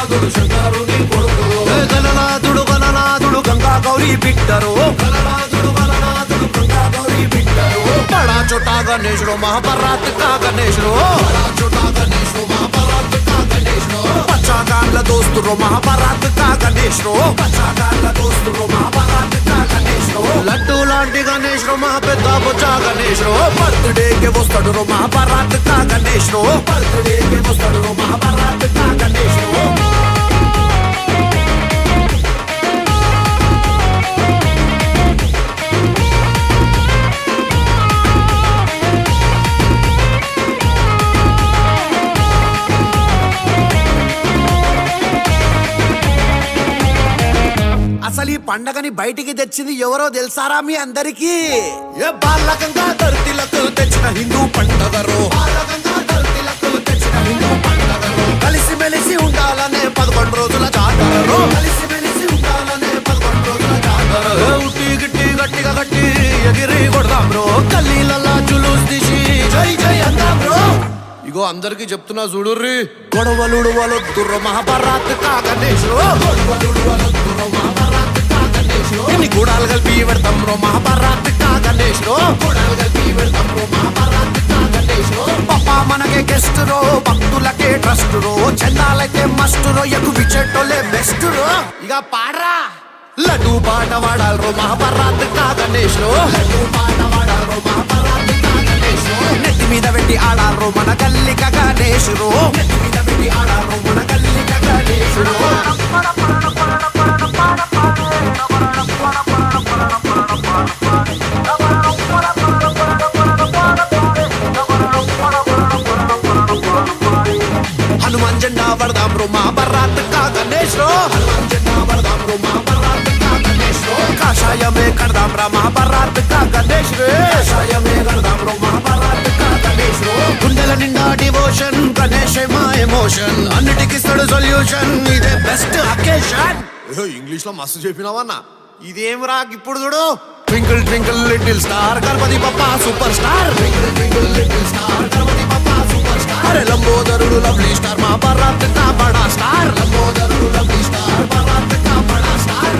గణనాథుడు శంకరుని కొడుకురో గణనాథుడు గణనాథుడు గంగా గౌరీ బిడ్డరో గణనాథుడు గణనాథుడు గంగా గౌరీ బిడ్డరో బడా చోటా గణేశుడు మహాభారత్ కా గణేశుడు బడా చోటా గణేశుడు మహాభారత్ కా గణేశుడు బచ్చా గాన్ల దోస్తురో మహాభారత్ కా గణేశుడు బచ్చా గాన్ల దోస్తురో మహాభారత్ కా గణేశుడు లడ్డు లాంటి గణేశుడు మహా పెద్ద బొచ్చా గణేశుడు బర్త్డే కి వస్తాడు రో మహాభారత్ కా గణేశుడు బర్త్డే కి వస్తాడు రో మహాభారత్ కా గణేశుడు అసలు ఈ పండగని బయటికి తెచ్చింది ఎవరో తెలుసారా మీ అందరికి ఏ బాలకంగా ధరతిలకు తెచ్చిన హిందూ పండగరో కలిసి మెలిసి ఉండాలనే 11 రోజుల జాతరలో కలిసి మెలిసి ఉండాలనే 11 రోజుల జాతర ఉట్టి గిట్టి గట్టిగా గట్టి ఎగిరి కొడదాం బ్రో గల్లీలల్లా జులూస్ తీసి జై జై అందాం బ్రో ఇగో అందరికి చెప్తున్నా చూడుర్రి గొడవలుడు వలొద్దుర్రో మహాభారత్ కా గణేశుడు గొడవలుడు వలొద్దుర్రో మహాభారత్ కా గణేశుడు ఇన్ని గుడాలు కలిపి పెడతాం రో మహాభారత్ కా గణేశుడు గుడాలు కలిపి పెడతాం రో మహాభారత్ కా గణేశుడు పాపా మనకే గెస్ట్ రో భక్తులకే ట్రస్ట్ రో చందాలైతే మస్ట్ రో ఎక్కువ విచెట్టోలే బెస్ట్ రో ఇక పాడరా లడ్డు పాట వాడాలి రో మహాభారత్ కా గణేశుడు లడ్డు పాట వాడాలి రో మహాభారత్ కా గణేశుడు నెత్తి మీద పెట్టి ఆడారు మన గల్లిక గణేశుడు నెత్తి మీద పెట్టి ఆడారు మన గల్లిక గణేశుడు హనుమాన్ జెండా వరదాం రో మహాభారత్ కా గణేశుడు హనుమాన్ జెండా వరదాం రో మహాభారత్ కా గణేశుడు కాషాయమే కడదాం రా మహాభారత్ కా గణేశుడు కాషాయమే కడదాం రో మహాభారత్ కా గణేశుడు గుండెల నిండా డివోషన్ గణేశ్ మా ఎమోషన్ అన్నిటికి ఇస్తాడు సొల్యూషన్ ఇదే బెస్ట్ అకేషన్ ఇంగ్లీష్ లో మస్తు చెప్పినావన్నా ఇదేం రా ఇప్పుడు చూడు twinkle twinkle little star Ganapati Bappa super star twinkle twinkle little star Ganapati Bappa super star అరే లంబోదరుడు లవ్లీ స్టార్ మా భారత్ కా బడా స్టార్ లంబోదరుడు లవ్లీ స్టార్ భారత్ కా బడా స్టార్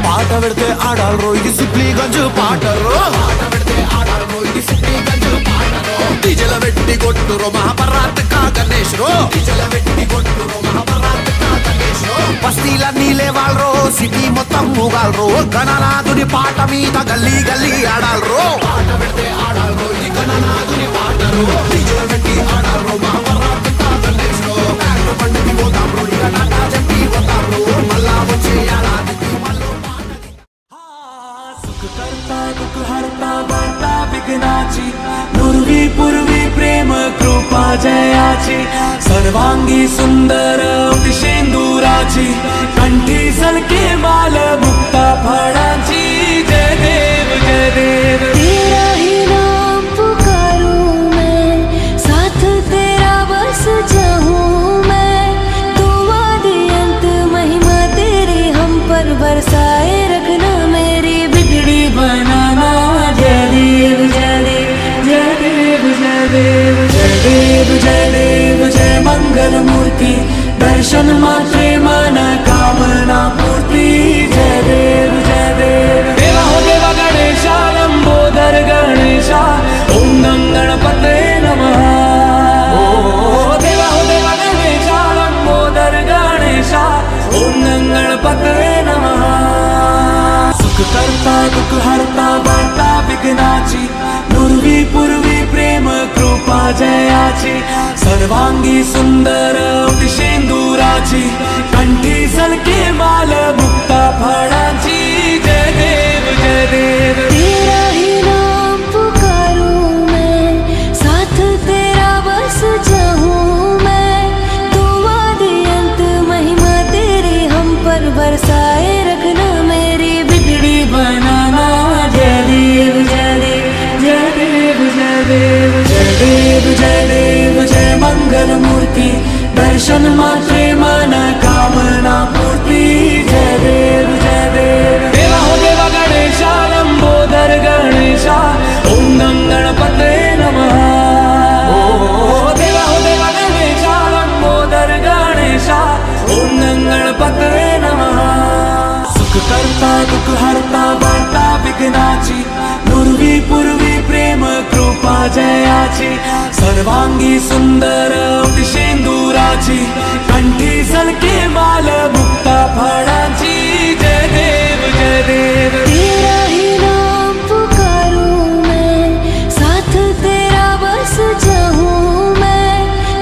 పాట పెడితే ఆడాలరో ఇది సిప్లీగంజ్ పాటరో పాట పెడితే ఆడాలరో ఇది సిప్లీగంజ్ పాటరో డీజెల వెట్టి కొట్టురో మహాభారత్ కా గణేశుడు డీజెల వెట్టి కొట్టురో మహాభారత్ కా గణేశుడు బస్తీలన్నీ లేవాలరో సిటీ మొత్తం ఊగాలరో గణనాథుని పాట మీద గల్లీ గల్లీ ఆడాలరో పాట పెడితే ఆడాలరో ఇది గణనాథుని పాటరో డీజెల వెట్టి ఆడాలరో మహాభారత్ కా గణేశుడు బ్యాక్ పండుకి పోతాం రో ఇక నాటా చెప్పి పోతాం రో మళ్ళా వచ్చే ఏడాదికి करता दुख हरता वार्ता विघ्नाची पूर्वी पूर्वी प्रेम कृपा जयाची सर्वांगी सुंदर शेंदुराची कंठी सलके माल मुक्ता फळाची जय देव जय देव तेरा ही नाम पुकारूं मैं साथ तेरा बस जाऊं मैं तू आदि अंत महिमा तेरी हम पर बरसाए रखना मेरी बिगड़ी बनाना जय देव जय देव जय देव जय देव जय देव जय देव जय मंगल मूर्ति दर्शन मात्रे मन कामना पूर्ति जय देव जय देव देवा हो देवा गणेशा लंबोदर गणेशा ओम नम गणपते नमः देवा हो देवा गणेशा लंबोदर गणेशा ओम नम गणपते नमः सुख करता दुख हरता वार्ता विघ्नाची पूर्वी पूर्वी प्रेम कृपा जयाची सर्वांगी सुंदर शेंदुराची कंठी सलके माल मुक्ता फळाची जय देव जय देव तेरा ही नाम पुकारूं मूर्ति दर्शन मात्रे मन कामना पूर्ति जय देव देवा हो देवा गणेशा लंबोदर गणेशा ओम गं गणपते नमः देवा हो देवा गणेशा लंबोदर गणेशा ओम गं गणपते नमः सुख करता दुख हरता वार्ता विघ्नाची नुरवी पूर्वी प्रेम कृपा जयाची सर्वांगी सुंदर शेंदुराची कंठी सलके माल मुक्ता फळाची जय देव तेरा ही नाम पुकारूं मैं साथ तेरा बस जाऊं मैं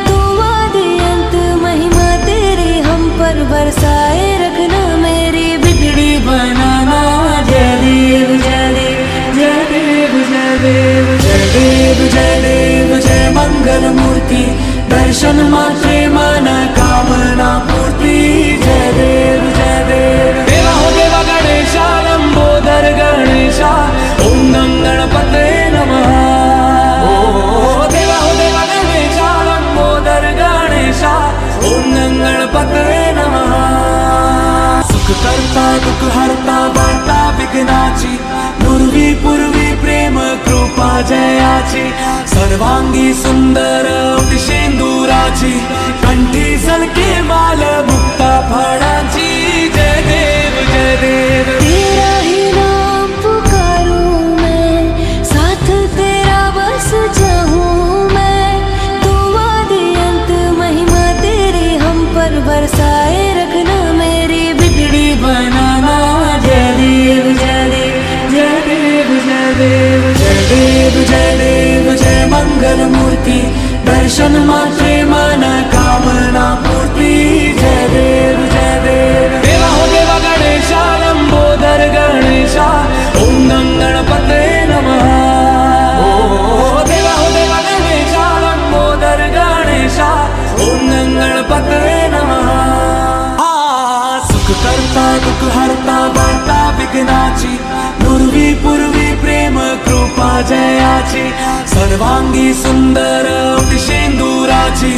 तू आदि अंत महिमा तेरी हम पर बरसाए रखना मेरी बिगड़ी बनाना जय देव जय देव जय देव जय देव जय देव जय मंगल मूर्ति दर्शन मात्रे मन कामना पूर्ति जय देव देवा हो देवा गणेशा लंबोदर गणेशा ओम गं गणपते नमः देवा हो देवा गणेशा लंबोदर गणेशा ओम गं गणपते नमः सुख करता दुख हरता वार्ता विघ्नाची नुरवी पूर्वी प्रेम कृपा जयाची सर्वांगी सुंदर शेंदुराची कंठी सलके माल मुक्ता फळाची जय देव तेरा ही नाम पुकारूं मैं साथ तेरा बस जाऊं मैं तू आदि अंत महिमा तेरी हम पर बरसाए रखना मेरी बिगड़ी बनाना जय देव जय देव जय मंगल मूर्ति दर्शन मात्रे मन कामना पूर्ति जय देव देवा हो देवा गणेशा लंबोदर गणेशा ओम गं गणपते नमः देवा हो देवा गणेशा लंबोदर गणेशा ओम गं गणपते नमः सुख करता दुख हरता वार्ता विघ्नाची नुरवी पूर्वी प्रेम कृपा जयाची सर्वांगी सुंदर शेंदुराची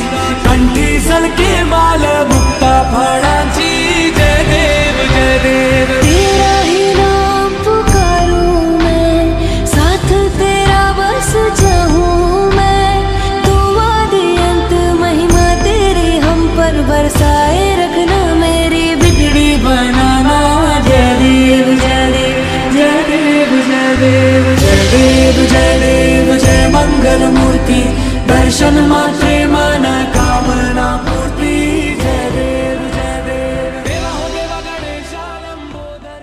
कंठी सलके माल मुक्ता फळाची जय देव तेरा ही नाम पुकारूं मैं साथ तेरा बस जाऊं मैं तू आदि अंत महिमा तेरी हम पर बरसाए रखना मेरी बिगड़ी बनाना जय देव जय मंगल मूर्ति दर्शन मात्रे मन कामना पूर्ति जय देव देवा हो देवा गणेशा लंबोदर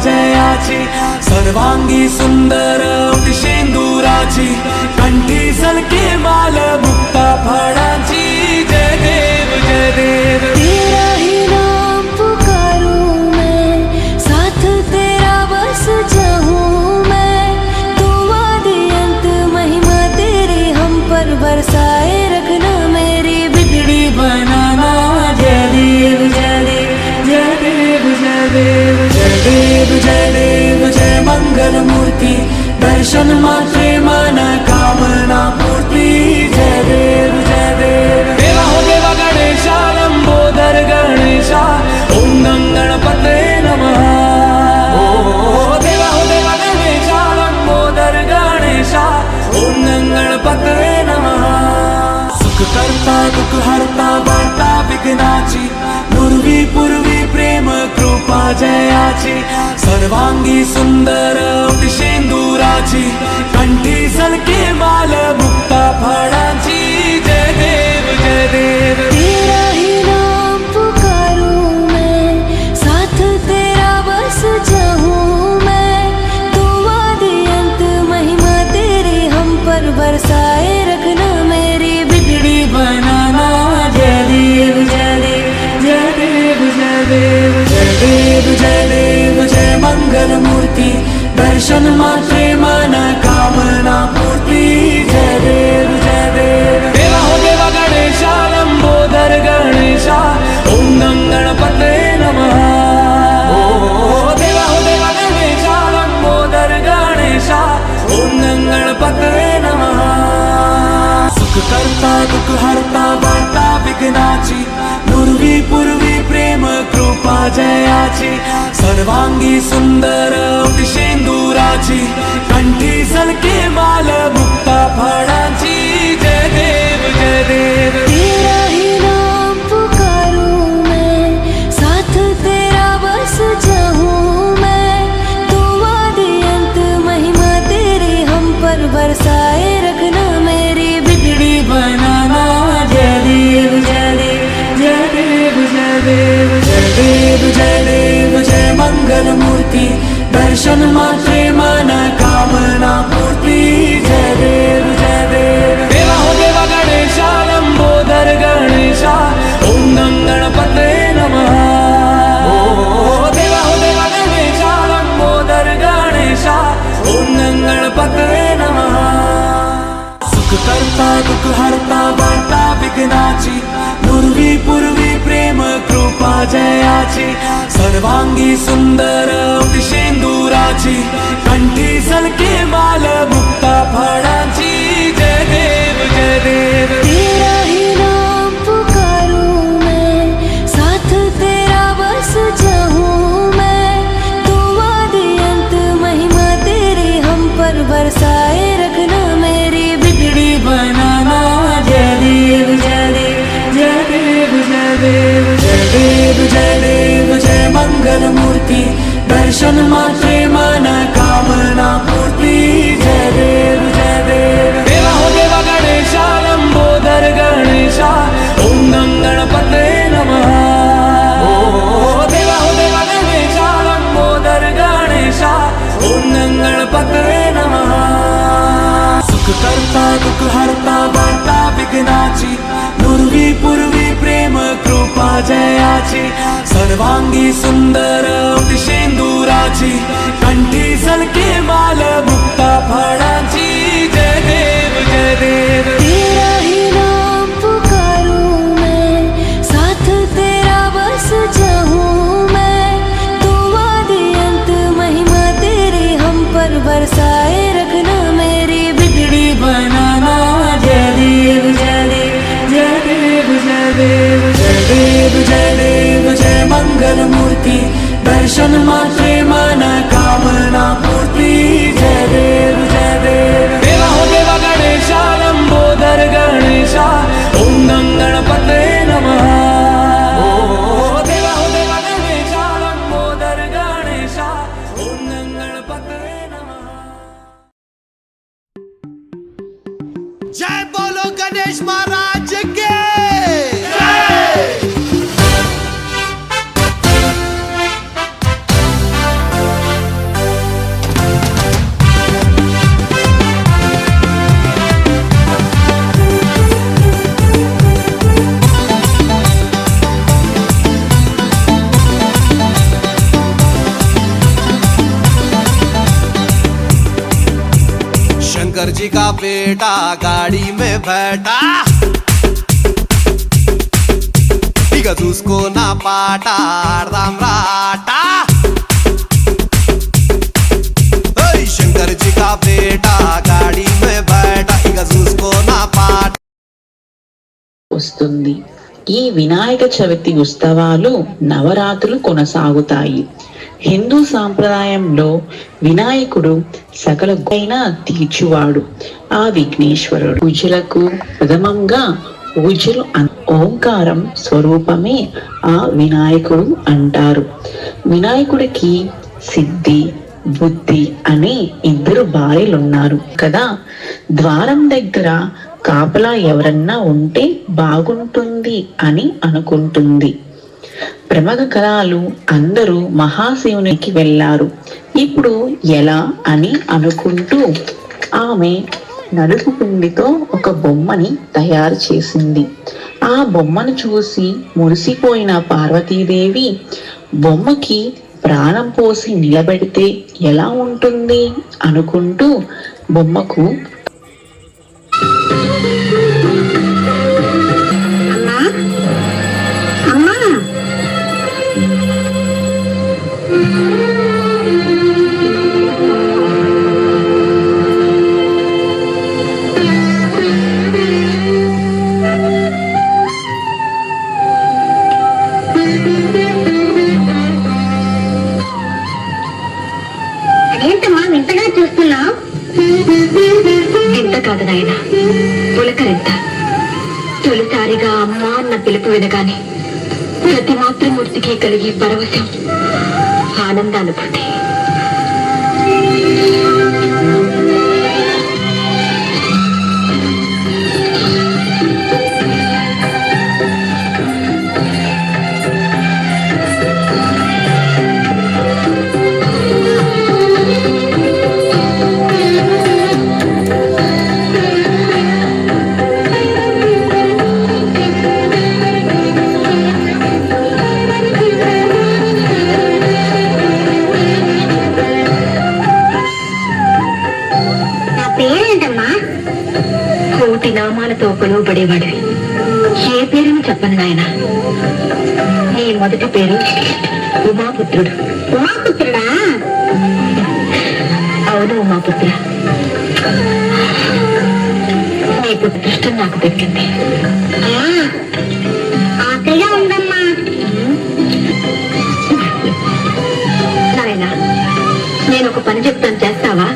जयाची सर्वांगी सुंदर शेंदुराची कंठी सलके माल मुक्ता फळांची जय देव जय देव तेरा ही नाम पुकारूं मैं साथ तेरा बस चाहूं मैं तू आदि अंत महिमा तेरी हम पर बरसाए रखना मेरी बिगड़ी बनाना जय देव जय देव जय देव जय देव जय देव जय देव जय मंगल मूर्ति दर्शन मात्रे मन कामना पूर्ति जय देव जय देव देवा हो देवा गणेशा लंबोदर गणेशा ओम गं गणपते नमः देवा हो देवा गणेशा लंबोदर गणेशा ओम गं गणपते नमः सुख करता दुख हरता वार्ता विघ्नाची पूर्वी पूर्वी प्रेम कृपा जयाची सर्वांगी सुंदर शेंदुराची कंठी सलके माल मुक्ता फळांची जय देव जय देव तेरा ही नाम पुकारूं मैं साथ तेरा बस चाहूं मैं तू आदि अंत महिमा तेरी हम पर बरसाए रखना मेरी बिगड़ी बनाना जय देव जय देव जय देव जय देव जय देव जय देव जय मंगल मूर्ति दर्शन मात्रे मन कामना पूर्ति जय देव जय देव देवा हो देवा गणेशा लंबोदर गणेशा ओम गं गणपते नमः देवा हो देवा गणेशा लंबोदर गणेशा ओम गं गणपते नमः सुख करता दुख हरता वार्ता विघ्नाची पूर्वी पूर्वी प्रेम कृपा जयाची सर्वांगी सुंदर शेंदुराची कंठी सलके माल मुक्ता फळांची जय देव जय देव तेरा ही नाम पुकारूं मैं साथ तेरा बस चाहूं मैं तू आदि अंत महिमा तेरी हम पर बरसाए रखना मेरी बिगड़ी बनाना जय देव जय देव जय देव जय देव जय देव जय देव जय मंगल मूर्ति दर्शन मात्रे मन कामना पूर्ति जय देव जय देव देवा हो देवा गणेशा लंबोदर गणेशा ओम गं गणपते नमः देवा हो देवा गणेशा लंबोदर गणेशा ओम गं गणपते नमः सुख करता दुख हरता वार्ता विघ्नाची पूर्वी पूर्वी प्रेम कृपा जयाची सर्वांगी सुंदर शेंदुराची कंठी सलके माल मुक्ता फळांची जय देव जय देव तेरा ही नाम पुकारूं मैं साथ तेरा बस चाहूं मैं तू आदि अंत महिमा तेरी हम पर बरसाए रखना मेरी बिगड़ी दर्शन मात्रे मन कामना पूर्ति जय देव देवा हो देवा गणेशा लंबोदर गणेशा ओम गणपते नमः। देवा हो देवा गणेशा लंबोदर गणेशा ओम गणपते नमः। सुख करता दुख हरता वार्ता विघ्नाची नुरवी पूर्वी प्रेम कृपा जयाची सर्वांगी सुंदर शेंदुराची कंठी सलके माल मुक्ता फळाची जय देव तेरा ही नाम पुकारूं मैं, साथ तेरा बस जाऊं मैं। तू आदि अंत महिमा तेरी हम पर बरसाए रखना, मेरी बिगड़ी बनाना। जय देव जय देव जय देव जय देव जय देव जय देव जय मंगल मूर्ति दर्शन मात्रे मन कामना पूर्ति जय देव देवा हो देवा गणेशा लंबोदर गणेशा ओम गणपते नमः। देवा हो देवा गणेशा लंबोदर गणेशा ओम गणपते नमः। जय बोलो गणेश महाराज के। शंकर जी का बेटा गाड़ी में बैठा, उसको ना पाटा राम राटा। शंकर जी का बेटा गाड़ी में बैठा, उसको ना पाटा। వస్తుంది। ఈ వినాయక చవితి ఉత్సవాలు నవరాత్రులు కొనసాగుతాయి। హిందూ సాంప్రదాయంలో వినాయకుడు సకల గైన తీర్చువాడు ఆ విఘ్నేశ్వరుడు। పూజలకు ప్రథమంగా పూజలు ఓంకారం స్వరూపమే ఆ వినాయకుడు అంటారు। వినాయకుడికి సిద్ధి బుద్ధి అనే ఇద్దరు భార్యలున్నారు కదా। ద్వారం దగ్గర కాపలా ఎవరన్నా ఉంటే బాగుంటుంది అని అనుకుంటుంది। ప్రమద కళాలు అందరూ మహాశివునికి వెళ్ళారు। ఇప్పుడు ఎలా అని అనుకుంటూ ఆమె నలుపు పిండితో ఒక బొమ్మని తయారు చేసింది। ఆ బొమ్మను చూసి మురిసిపోయిన పార్వతీదేవి బొమ్మకి ప్రాణం పోసి నిలబెడితే ఎలా ఉంటుంది అనుకుంటూ బొమ్మకు కాదు నాయన, పులకరింత. తొలిసారిగా అమ్మ అన్న పిలుపు వినగానే ప్రతి మాతృమూర్తికి కలిగి పరవశం, ఆనందానుభూతి. కోటి నామాలతో కొలువబడేవాడివి. ఏ పేరుని చెప్పను నాయన. నీ మొదటి పేరు ఉమాపుత్రుడు. ఉమాపుత్రుడా? అవును ఉమాపుత్ర. నీ పుత్రుష్టం నాకు దక్కింది. ఉందమ్మా నాయన, నేను ఒక పని చెప్తాను, చేస్తావా?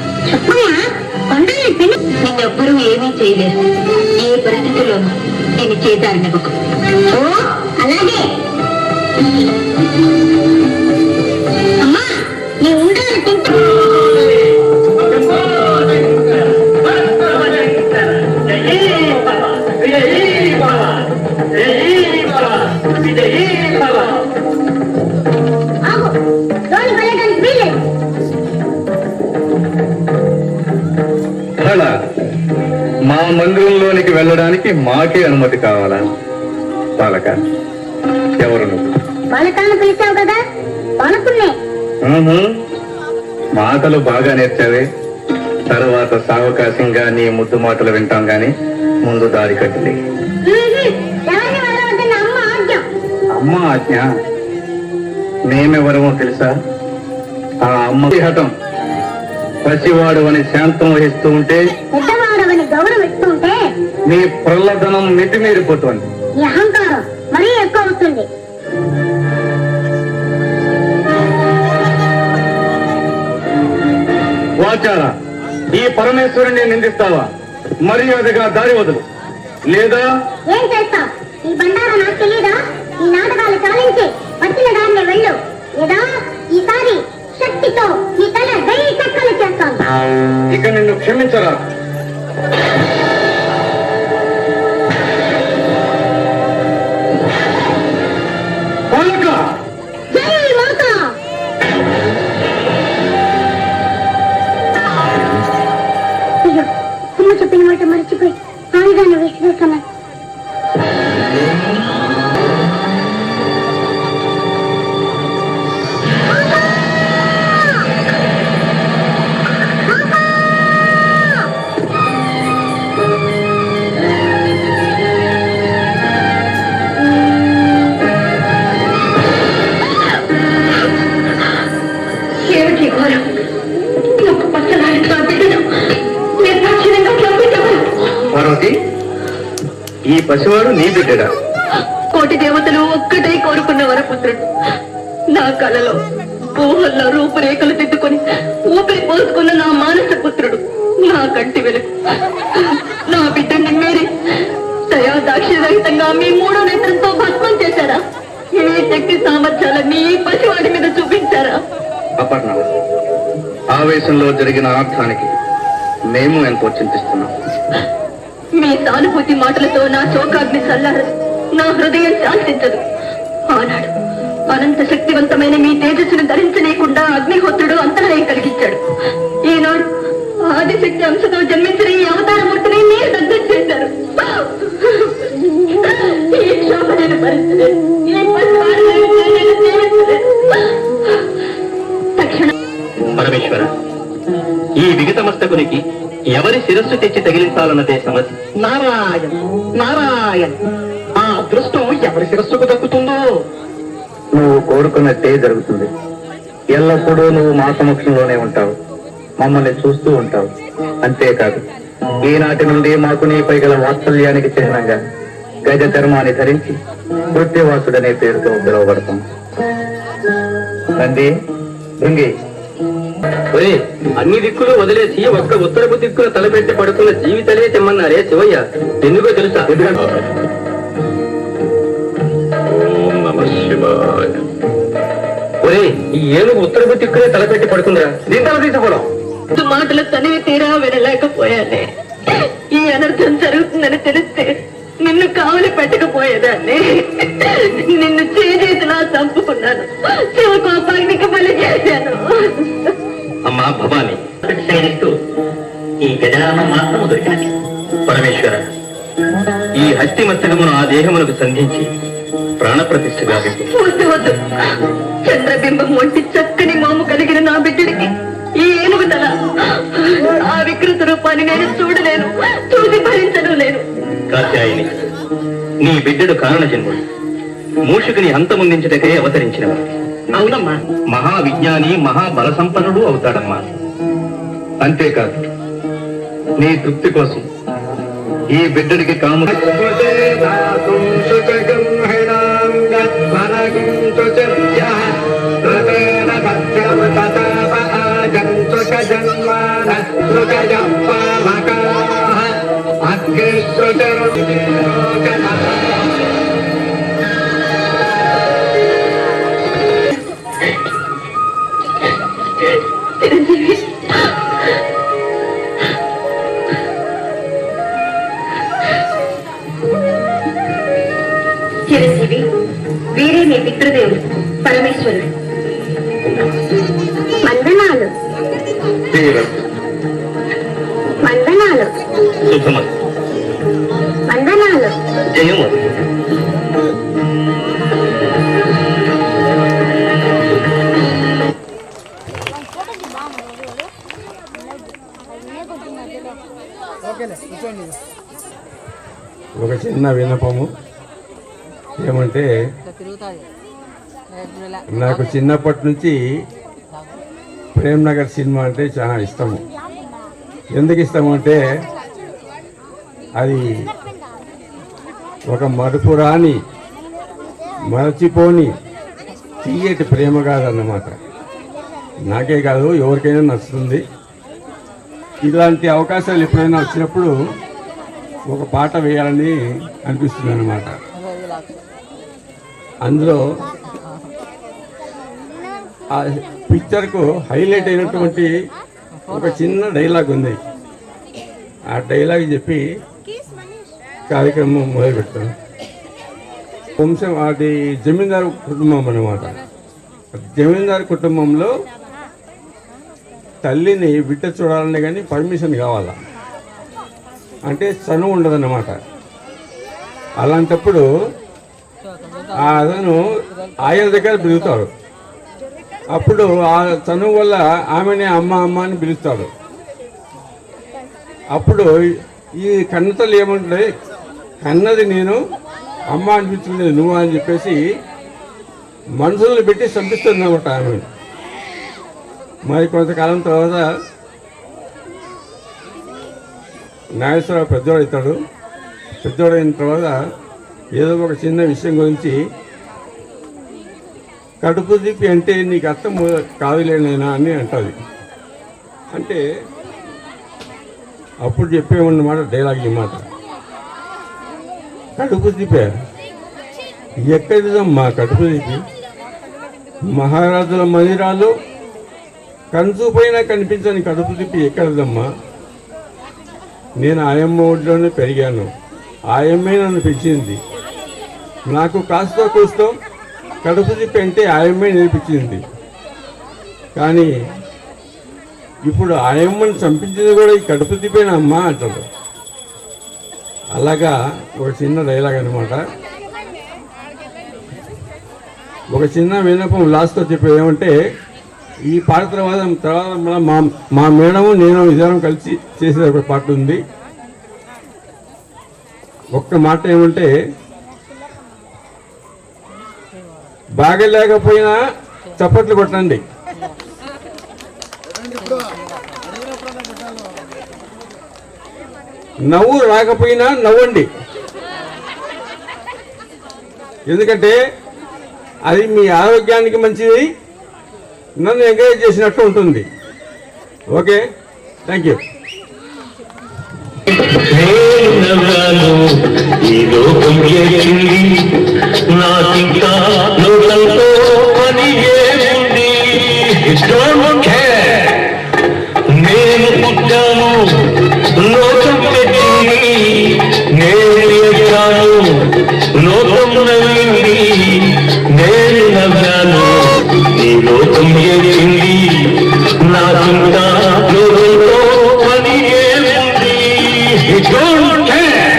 నిన్నెవ్వరూ ఏమీ చేయలేరు. ఏ పరిస్థితుల్లోనూ నేను చేదారినవ్వకు. అలాగే అమ్మా, నీ అలా మా మందిరంలోనికి వెళ్ళడానికి మాకే అనుమతి కావాలా? బాలక, ఎవరు నువ్వు? బాలకాన్ని పిలిచావు కదా, బాలకున్నే. మాటలు బాగా నేర్చావే. తర్వాత సావకాశంగా నీ ముద్దు మాటలు వింటాం గాని ముందు దారి కట్టింది. అమ్మ ఆజ్ఞ. మేమెవరమో తెలుసా? ఆ అమ్మ హఠం. పసివాడు అని శాంతం వహిస్తూ ఉంటే, పెద్దవాడవని గౌరవిస్తూ ఉంటే నీ ప్రల్లధనం మితిమీరిపోతుంది. ఈ అహంకారం మరీ ఎక్కువ అవుతుంది. వాచారా, ఈ పరమేశ్వరుని నిందిస్తావా? మర్యాదగా దారి వదులు, లేదా ఏం చేస్తావు? ఈ బండారా నాకు తెలీదా? ఈ నాటకాలు చాలించి వచ్చిన దారిని వెళ్ళు, లేదా ఈసారి శక్తితో ఈ తల వెయ్యి చక్కలు చేస్తాను. ఇక నిన్ను క్షమించరా. బాలక, జై మాత. అయ్యో, అమ్మ చెప్పిన మాట మర్చిపోయి ఆయుధాన్ని విసిరేస్తున్నా. పార్వతి, ఈ పసివాడు నీ బిడ్డడా? కోటి దేవతలు ఒక్కటే కోరుకున్న వరపుత్రుడు. నా కలలో ఊహల్లో రూపురేఖలు దిద్దుకొని ఊపిరి పోసుకున్న నా మానస పుత్రుడు, నా కంటి వెలుగు, నా బిడ్డని మీరే దయా దాక్షిణ్యరహితంగా మీ మూడో నేత్రంతో భస్మం చేశారా? మీ శక్తి సామర్థ్యాలన్నీ ఈ పసివాడి మీద చూపించారా? అపర్ణ, ఆవేశంలో జరిగిన అర్థానికి మేము ఎంతో చింతిస్తున్నాం. మీ సానుభూతి మాటలతో నా శోకాగ్ని చల్లారదు, నా హృదయం శాంతించదు. ఆనాడు అనంత శక్తివంతమైన మీ తేజస్సును ధరించలేకుండా అగ్నిహోత్రుడు అంతరాయం కలిగించాడు. ఈనాడు ఆదిశక్తి అంశతో జన్మించిన ఈ అవతారమూర్తిని మీరు దగ్గర చేశారు. ఈ క్షోభమైన పరిస్థితి ఈ పసివాడిని నేను జీవించలేను. తక్షణం పరమేశ్వర, ఈ విగతమస్తకునికి ఎవరి శిరస్సు తెచ్చి తగిలించాలన్నదే సమస్య. నారాయణ నారాయణ, ఆ అదృష్టం ఎవరి శిరస్సుకు దక్కుతుందో. నువ్వు కోరుకున్నట్టే జరుగుతుంది. ఎల్లప్పుడూ నువ్వు మా సమక్షంలోనే ఉంటావు, మమ్మల్ని చూస్తూ ఉంటావు. అంతేకాదు, ఈనాటి నుండి మాకు నీపై గల వాత్సల్యానికి చిహ్నంగా గజ ధర్మాన్ని ధరించి కృత్యవాసుడనే పేరుతో పిలువబడతాం. తండ్రి భృంగి, అన్ని దిక్కులు వదిలేసి ఒక్క ఉత్తరపు దిక్కున తలపెట్టి పడుతున్న జీవితలే తెమ్మన్నారే శివయ్య. ఎందుకో తెలుసా? ఒరే, ఈ ఏనుగు ఉత్తరపు దిక్కునే తలపెట్టి పడుతుందిరా. దీంతో తీసుకోవడం మాటలు తనివి తీరా వినలేకపోయానే. ఈ అనర్థం జరుగుతుందని తెలిస్తే నిన్ను కావలి పెట్టకపోయేదాన్ని. నిన్ను చేతులా చంపుకున్నాను, శివకోపానికి బలి చేశాను. అమ్మా భవాని, ఈ గజరామం మాత్రము దొరికాలి. పరమేశ్వర, ఈ హస్తి మస్తకమును ఆ దేహమునకు సంధించి ప్రాణప్రతిష్ఠగా వద్దు వద్దు. చంద్రబింబం వంటి చక్కని మోము కలిగిన నా బిడ్డడికి ఈ ఏనుగు తల, ఆ వికృత రూపాన్ని నేను చూడలేను, చూసి భరించను లేను. కాత్యాయని, నీ బిడ్డడు కారణ జన్ముడు, మూషికుని అంతమొందించుటకే అవతరించినవాడు. అవునమ్మా, మహావిజ్ఞాని, మహాబల సంపన్నుడు అవుతాడమ్మా. అంతేకాదు, నీ తృప్తి కోసం ఈ బిడ్డడికి కాము చిరంజీవి, వీరే మీ పితృదేవుడు పరమేశ్వరుడు. వందనాలు వందనాలు వందనాలు. ఒక చిన్న విన్నపము ఏమంటే, నాకు చిన్నప్పటి నుంచి ప్రేమ్ నగర్ సినిమా అంటే చాలా ఇష్టము. ఎందుకు ఇష్టము అంటే అది ఒక మరుపురాని మరచిపోని తీయటి ప్రేమ కాదన్నమాట. నాకే కాదు, ఎవరికైనా నచ్చుతుంది. ఇలాంటి అవకాశాలు ఎప్పుడైనా వచ్చినప్పుడు ఒక పాట వేయాలని అనిపిస్తుంది అన్నమాట. అందులో ఆ పిక్చర్కు హైలైట్ అయినటువంటి ఒక చిన్న డైలాగ్ ఉంది. ఆ డైలాగ్ చెప్పి కార్యక్రమం మొదలుపెట్టాను. వంశం అది జమీందారు కుటుంబం అన్నమాట. జమీందారు కుటుంబంలో తల్లిని బిడ్డ చూడాలని కానీ పర్మిషన్ కావాలా, అంటే చనువు ఉండదన్నమాట. అలాంటప్పుడు అతను ఆయన దగ్గర పిలుస్తాడు. అప్పుడు ఆ చనువు వల్ల ఆమెనే అమ్మ అమ్మ అని పిలుస్తాడు. అప్పుడు ఈ కన్నతల్లి ఏమంటే, కన్నది నేను, అమ్మ అనిపించింది నువ్వు అని చెప్పేసి మనుషులను పెట్టి చంపిస్తుంది అన్నమాట ఆమె. మరి కొంతకాలం తర్వాత నాగేశ్వరరావు పెద్దోడవుతాడు. పెద్దోడైన తర్వాత ఏదో ఒక చిన్న విషయం గురించి, కడుపు తిప్పి అంటే నీకు అర్థం కాదులేనైనా అని అంటుంది. అంటే అప్పుడు చెప్పేమన్నమాట డైలాగ్ ఈ మాట, కడుపు తిప్పే ఎక్కడిదమ్మా కడుపు తిప్పి, మహారాజుల మందిరాలు కంచు పైన కనిపించని కడుపు తిప్పి ఎక్కడిదమ్మా. నేను ఆయమ్మ ఒడిలోనే పెరిగాను, ఆయమ్మే నన్ను పెంచింది. నాకు కాస్తో కూస్తో కడుపు తిప్పి అంటే ఆయమ్మే నేర్పించింది. కానీ ఇప్పుడు ఆయమ్మని చంపించింది కూడా ఈ కడుపు తిప్పేనా అమ్మా అంటాడు. అలాగా ఒక చిన్న డైలాగ్ అనమాట. ఒక చిన్న విన్నపం లాస్ట్తో చెప్పేది ఏమంటే, ఈ పాట తర్వాత మా మేడము నేను ఇద్దరం కలిసి చేసే ఒక పాట ఉంది. ఒక్క మాట ఏమంటే, బాగలేకపోయినా చప్పట్లు కొట్టండి, నవ్వు రాకపోయినా నవ్వండి. ఎందుకంటే అది మీ ఆరోగ్యానికి మంచిది, నన్ను ఎంకరేజ్ చేసినట్టు ఉంటుంది. Okay, thank you. నేను పుట్టాను, లోకం పెట్టింది, నేను ఎగిరాను, లోకం నవ్వింది, నేను నవ్వాను, ఈ లోకం ఎగిరింది, నా చింత లోకంలో పని ఏముంది. Don't care.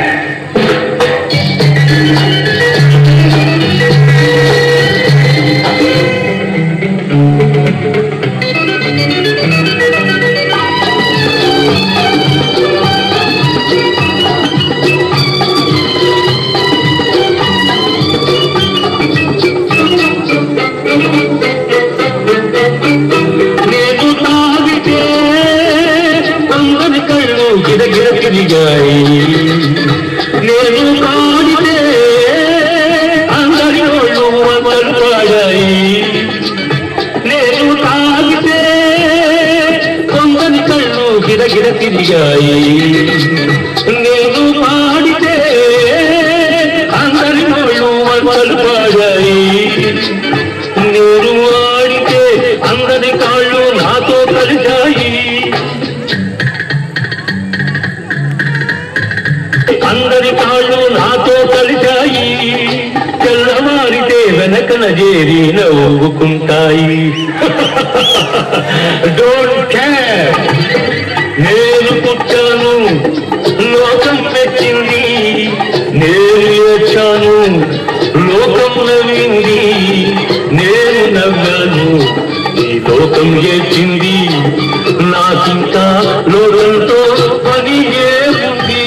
నేను తాగితే అందరి కళ్ళు గిరగిర తిరిగాయి, నేను కాడితే అందరి ఒళ్ళు అమలు పాడాయి. నేను తాగితే అందరి కళ్ళు గిరగిర తిరిగాయి, నేను పాడితే అందరి ఒళ్ళు అమలు పాడాయి. నేను ఆడితే అందరి కాళ్ళు నాతో కలిశాయి, అందరి కాళ్ళు నాతో కలిశాయి. వెనకన చేరి నవ్వుకుంటాయి. డోంట్ కేర్, నేను పుట్టాను లోకం మెచ్చింది, నేను ఏడ్చాను లోకం నవ్వింది, నేను నవ్వాను ఈ లోకం ఏడ్చింది, నాకింకా లోకంతో పని ఏముంది.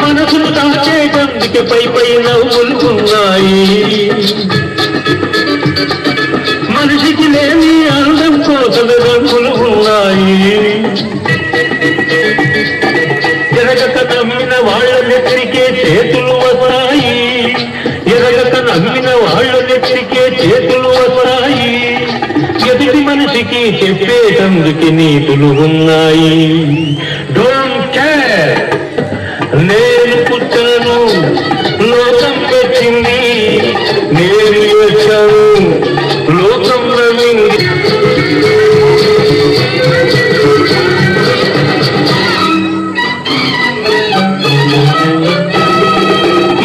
మనసును తాచేటందుకే పై పై నవ్వులు ఉన్నాయి, మనిషికి లేని అందం కోసం రంగులు ఉన్నాయి. ఎరగక నమ్మిన వాళ్ళ నెత్తికే చేతులు వస్తాయి, ఎరగక నమ్మిన వాళ్ళ నెత్తికే చేతులు వస్తాయి. ఎదుటి మనిషికి చెప్పేటందుకు నీతులు ఉన్నాయి. డోంట్ కేర్, నేను పుట్టాను లోకం పెట్టింది, నేను వచ్చాను లోకం నవ్వింది.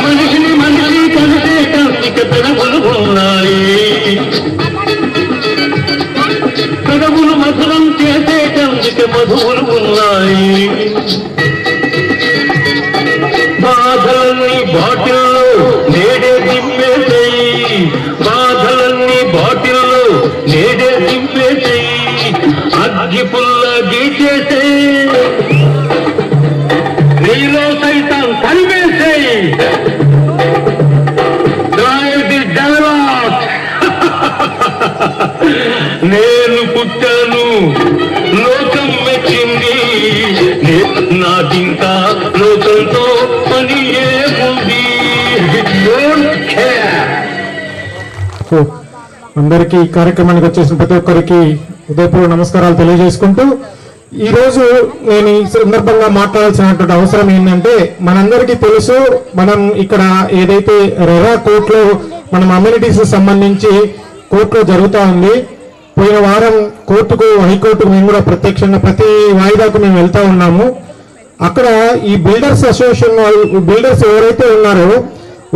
మనిషిని మనిషి కలిసేటందుకు పెదవులు ఉన్నాయి, పెదవులు మధురం చేసేటందుకు మధువులు ఉన్నాయి. బాధలన్నీ బాటిల్లో నేడే దింపేసాయి, బాధలన్నీ బాటిల్లో నేడే దింపేసాయి. అగ్గి పుల్ల గీచేసాయి, నీలో సైతం కలిపేసాయి. నేను పుట్టాను లోకం మెచ్చింది, నాకింకా లోకంతో పని ఏముంది. అందరికీ ఈ కార్యక్రమానికి వచ్చేసిన ప్రతి ఒక్కరికి ఉదయపూర్వ నమస్కారాలు తెలియజేసుకుంటూ, ఈ రోజు నేను ఈ సందర్భంగా మాట్లాడాల్సినటువంటి అవసరం ఏంటంటే, మనందరికీ తెలుసు, మనం ఇక్కడ ఏదైతే రెరా కోర్టులో మనం అమ్యూనిటీస్ సంబంధించి కోర్టులో జరుగుతూ ఉంది. పోయిన వారం కోర్టుకు హైకోర్టుకు మేము కూడా ప్రత్యక్షంగా ప్రతి వాయిదాకు మేము వెళ్తా ఉన్నాము. అక్కడ ఈ బిల్డర్స్ అసోసియేషన్ వాళ్ళు, బిల్డర్స్ ఎవరైతే ఉన్నారో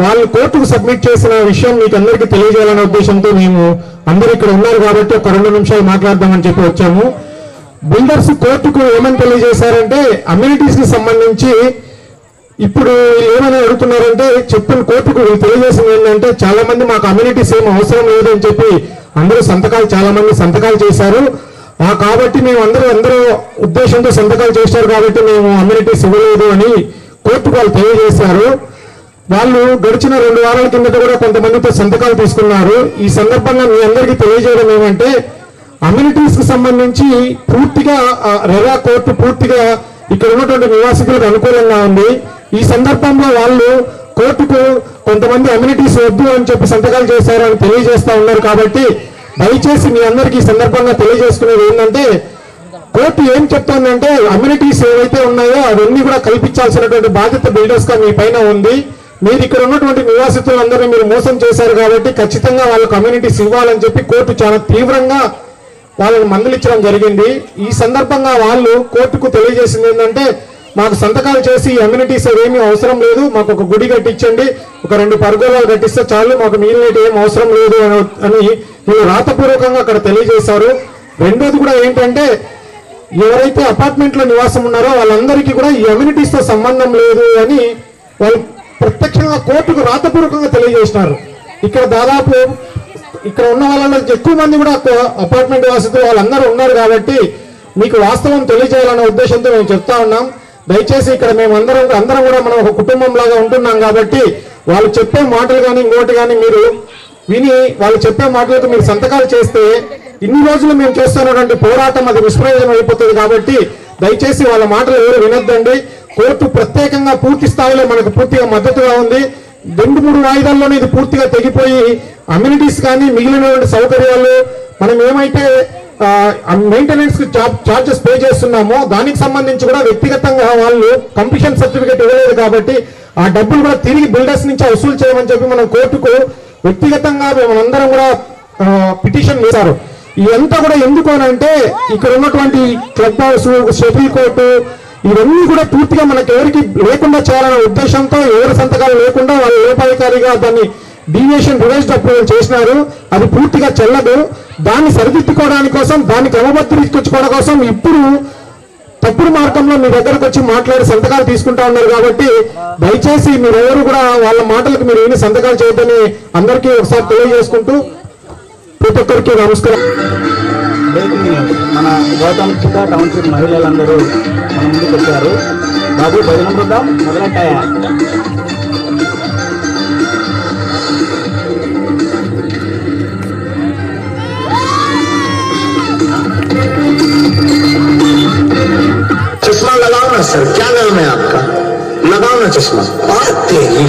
వాళ్ళు కోర్టుకు సబ్మిట్ చేసిన విషయం మీకు అందరికీ తెలియజేయాలనే ఉద్దేశంతో మేము అందరూ ఇక్కడ ఉన్నారు కాబట్టి ఒక 2 నిమిషాలు మాట్లాడదామని చెప్పి వచ్చాము. బిల్డర్స్ కోర్టుకు ఏమని తెలియజేశారంటే, అమ్యూనిటీస్ కి సంబంధించి ఇప్పుడు ఏమని అడుగుతున్నారంటే, చెప్పిన కోర్టుకు తెలియజేసింది ఏంటంటే, చాలా మంది మాకు అమ్యూనిటీస్ ఏం అవసరం లేదు అని చెప్పి అందరూ చాలా మంది సంతకాలు చేశారు. కాబట్టి మేము అందరూ ఉద్దేశంతో సంతకాలు చేశారు కాబట్టి మేము అమ్యూనిటీస్ ఇవ్వలేదు అని కోర్టుకు వాళ్ళు తెలియజేశారు. వాళ్ళు గడిచిన 2 వారాల కిందట కూడా కొంతమందితో సంతకాలు తీసుకున్నారు. ఈ సందర్భంగా మీ అందరికీ తెలియజేయడం ఏమంటే, అమ్యూనిటీస్ కి సంబంధించి పూర్తిగా రెరా కోర్టు పూర్తిగా ఇక్కడ ఉన్నటువంటి నివాసితులకు అనుకూలంగా ఉంది. ఈ సందర్భంలో వాళ్ళు కోర్టుకు కొంతమంది అమ్యూనిటీస్ వద్దు అని చెప్పి సంతకాలు చేశారు అని తెలియజేస్తా ఉన్నారు. కాబట్టి దయచేసి మీ అందరికీ ఈ సందర్భంగా తెలియజేసుకునేది ఏంటంటే, కోర్టు ఏం చెప్తోందంటే, అమ్యూనిటీస్ ఏవైతే ఉన్నాయో అవన్నీ కూడా కల్పించాల్సినటువంటి బాధ్యత బిల్డర్స్ గా మీ పైన ఉంది. మీరు ఇక్కడ ఉన్నటువంటి నివాసితులందరినీ మీరు మోసం చేశారు కాబట్టి ఖచ్చితంగా వాళ్ళకు అమ్యూనిటీస్ ఇవ్వాలని చెప్పి కోర్టు చాలా తీవ్రంగా వాళ్ళని మందలించడం జరిగింది. ఈ సందర్భంగా వాళ్ళు కోర్టుకు తెలియజేసింది ఏంటంటే, మాకు సంతకాలు చేసి అమ్యూనిటీస్ ఏమీ అవసరం లేదు, మాకు ఒక గుడి కట్టించండి, ఒక 2 పర్గోలాలు కట్టిస్తే చాలు, మాకు మిగిలినటి ఏం అవసరం లేదు అని వీళ్ళు రాతపూర్వకంగా అక్కడ తెలియజేశారు. రెండోది కూడా ఏంటంటే, ఎవరైతే అపార్ట్మెంట్ లో నివాసం ఉన్నారో వాళ్ళందరికీ కూడా ఈ అమ్యూనిటీస్ తో సంబంధం లేదు అని వాళ్ళు ప్రత్యక్షంగా కోర్టుకు రాతపూర్వకంగా తెలియజేసినారు. ఇక్కడ దాదాపు ఇక్కడ ఉన్న వాళ్ళలో ఎక్కువ మంది కూడా అపార్ట్మెంట్ వాసులు వాళ్ళందరూ ఉన్నారు కాబట్టి మీకు వాస్తవం తెలియజేయాలనే ఉద్దేశంతో మేము చెప్తా ఉన్నాం. దయచేసి ఇక్కడ మేము అందరం కూడా మనం ఒక కుటుంబం లాగా ఉంటున్నాం కాబట్టి వాళ్ళు చెప్పే మాటలు కానీ ఇంకోటి కానీ మీరు విని వాళ్ళు చెప్పే మాటలకు మీరు సంతకాలు చేస్తే ఇన్ని రోజులు మేము చేస్తున్నటువంటి పోరాటం అది నిష్ప్రయోజనం అయిపోతుంది. కాబట్టి దయచేసి వాళ్ళ మాటలు ఎవరు వినొద్దండి. కోర్టు ప్రత్యేకంగా పూర్తి స్థాయిలో మనకు పూర్తిగా మద్దతుగా ఉంది. 2-3 వాయిదాల్లోనే ఇది పూర్తిగా తెగిపోయి అమ్యూనిటీస్ కానీ మిగిలినటువంటి సౌకర్యాలు మనం ఏమైతే మెయింటెనెన్స్ కి చార్జెస్ పే చేస్తున్నామో దానికి సంబంధించి కూడా వ్యక్తిగతంగా వాళ్ళు కంప్లీషన్ సర్టిఫికేట్ ఇవ్వలేదు కాబట్టి ఆ డబ్బులు కూడా తిరిగి బిల్డర్స్ నుంచి వసూలు చేయమని చెప్పి మనం కోర్టుకు వ్యక్తిగతంగా మనందరం కూడా పిటిషన్ వేశారు. ఇదంతా కూడా ఎందుకు అని అంటే ఇక్కడ ఉన్నటువంటి క్లబ్ హౌస్, షటిల్ కోర్టు ఇవన్నీ కూడా పూర్తిగా మనకు ఎవరికి లేకుండా చేయాలనే ఉద్దేశంతో ఎవరి సంతకాలు లేకుండా వాళ్ళు లోపాధికారిగా దాన్ని డీవియేషన్ రివైజ్డ్ అప్రూవల్ చేసినారు. అది పూర్తిగా చెల్లదు. దాన్ని సరిదిద్దుకోవడానికి కోసం, దాన్ని క్రమబద్ధీకరించుకోవడం కోసం ఇప్పుడు తప్పుడు మార్గంలో మీ దగ్గరకు వచ్చి మాట్లాడి సంతకాలు తీసుకుంటా ఉన్నారు. కాబట్టి దయచేసి మీరెవరు కూడా వాళ్ళ మాటలకు మీరు ఏమి సంతకాలు చేయొద్దని అందరికీ ఒకసారి తెలియజేసుకుంటూ ప్రతి ఒక్కరికి నమస్కారం. మన గౌతమ్ చిత్త టౌన్షిప్ మహిళలందరూ మన ముందుకు వచ్చారు. బాబు భజన బృందం మొదలెట్టాయా? चश्मा लगाओ ना सर, क्या नाम है आपका? लगाओ ना चश्मा। और तेरी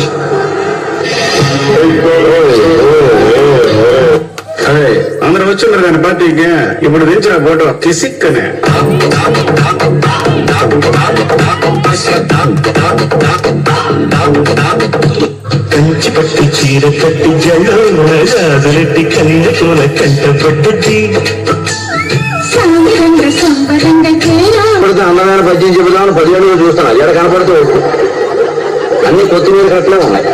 అందరూ వచ్చిండ్రు కానీ పార్టీకి ఇప్పుడు తెచ్చిన ఫోటో కిసిక్కనే కంచి పట్టి చీర కట్టి జల్లరెడ్డి కన్యతోల కంట పట్టుకి ఇప్పుడు అన్నదాన్ని పద్యం చెబుదామని 10 ఏళ్ళు చూస్తున్నా. ఎక్కడ కనపడుతూ అన్ని కొత్తిమీర కట్టలే ఉన్నాయి.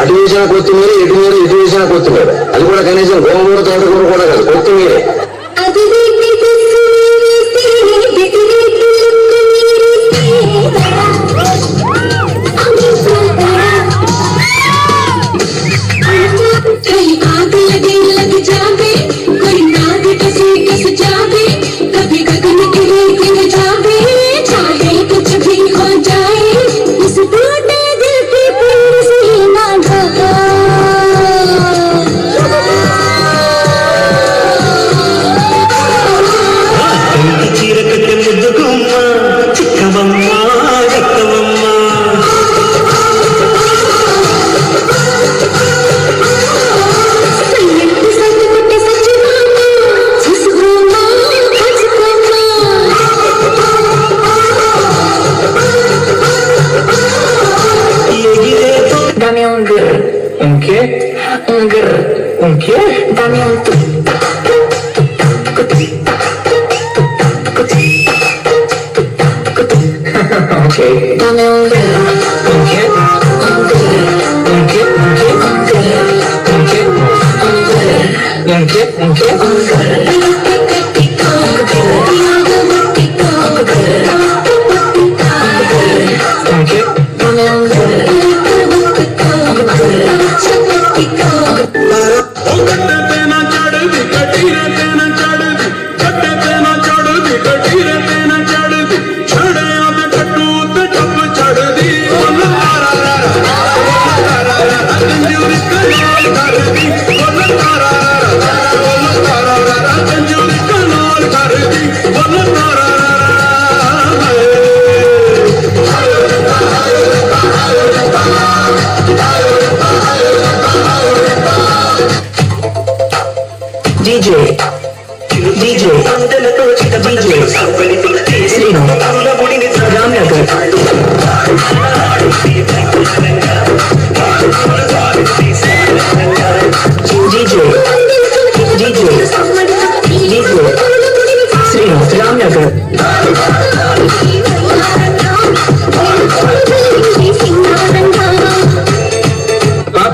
అటు వేసిన కొత్తిమీర, ఇటు వేసిన కొత్తిమీర. అది కూడా కనీసం గోంగూర, తోటకూర కూడా కాదు, కొత్తిమీరే.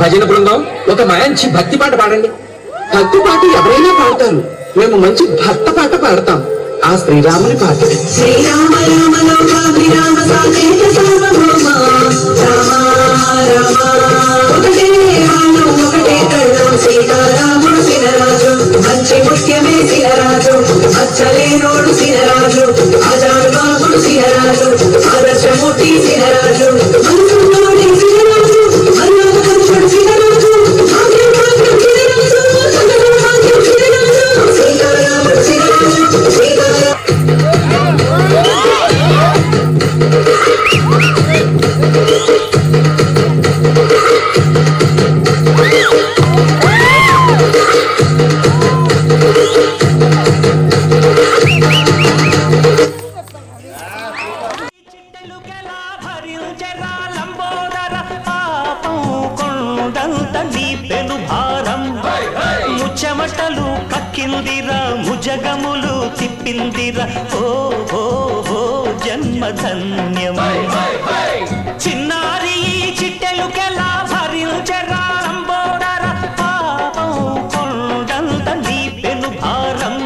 భజన బృందం ఒక మంచి భక్తి పాట పాడండి. భక్తి పాట ఎవరైనా పాడతారు. మేము మంచి భక్త పాట పాడతాం. ఆ శ్రీరాముని పాట. శ్రీరామ రామ రామ సాకేత సార్వభౌమ రామ రామ ఒకటే రాను ఒకటే కళ్ళం సీతారాముడు సినరాజు మంచి ముఖ్యమే సినరాజు అచ్చలేనోడు సినరాజు ఆజాడు బాబుడు సినరాజు ఆదర్శమూర్తి సినరాజు మనసులోని సినరాజు మర్యాద కలుషుడు సినరాజు భాగ్యం భాగ్యం సినరాజు సంగతం భాగ్యం సినరాజు సీతారాముడు సినరాజు సీతారాము. కట్టిందిరా ముజగములు తిప్పిందిరా ఓ ఓ ఓ జన్మధన్యమై చిన్నారి చిట్టెలుకెలా భరించరా లంబోదరా పాపం కొండంత నీ పెను భారం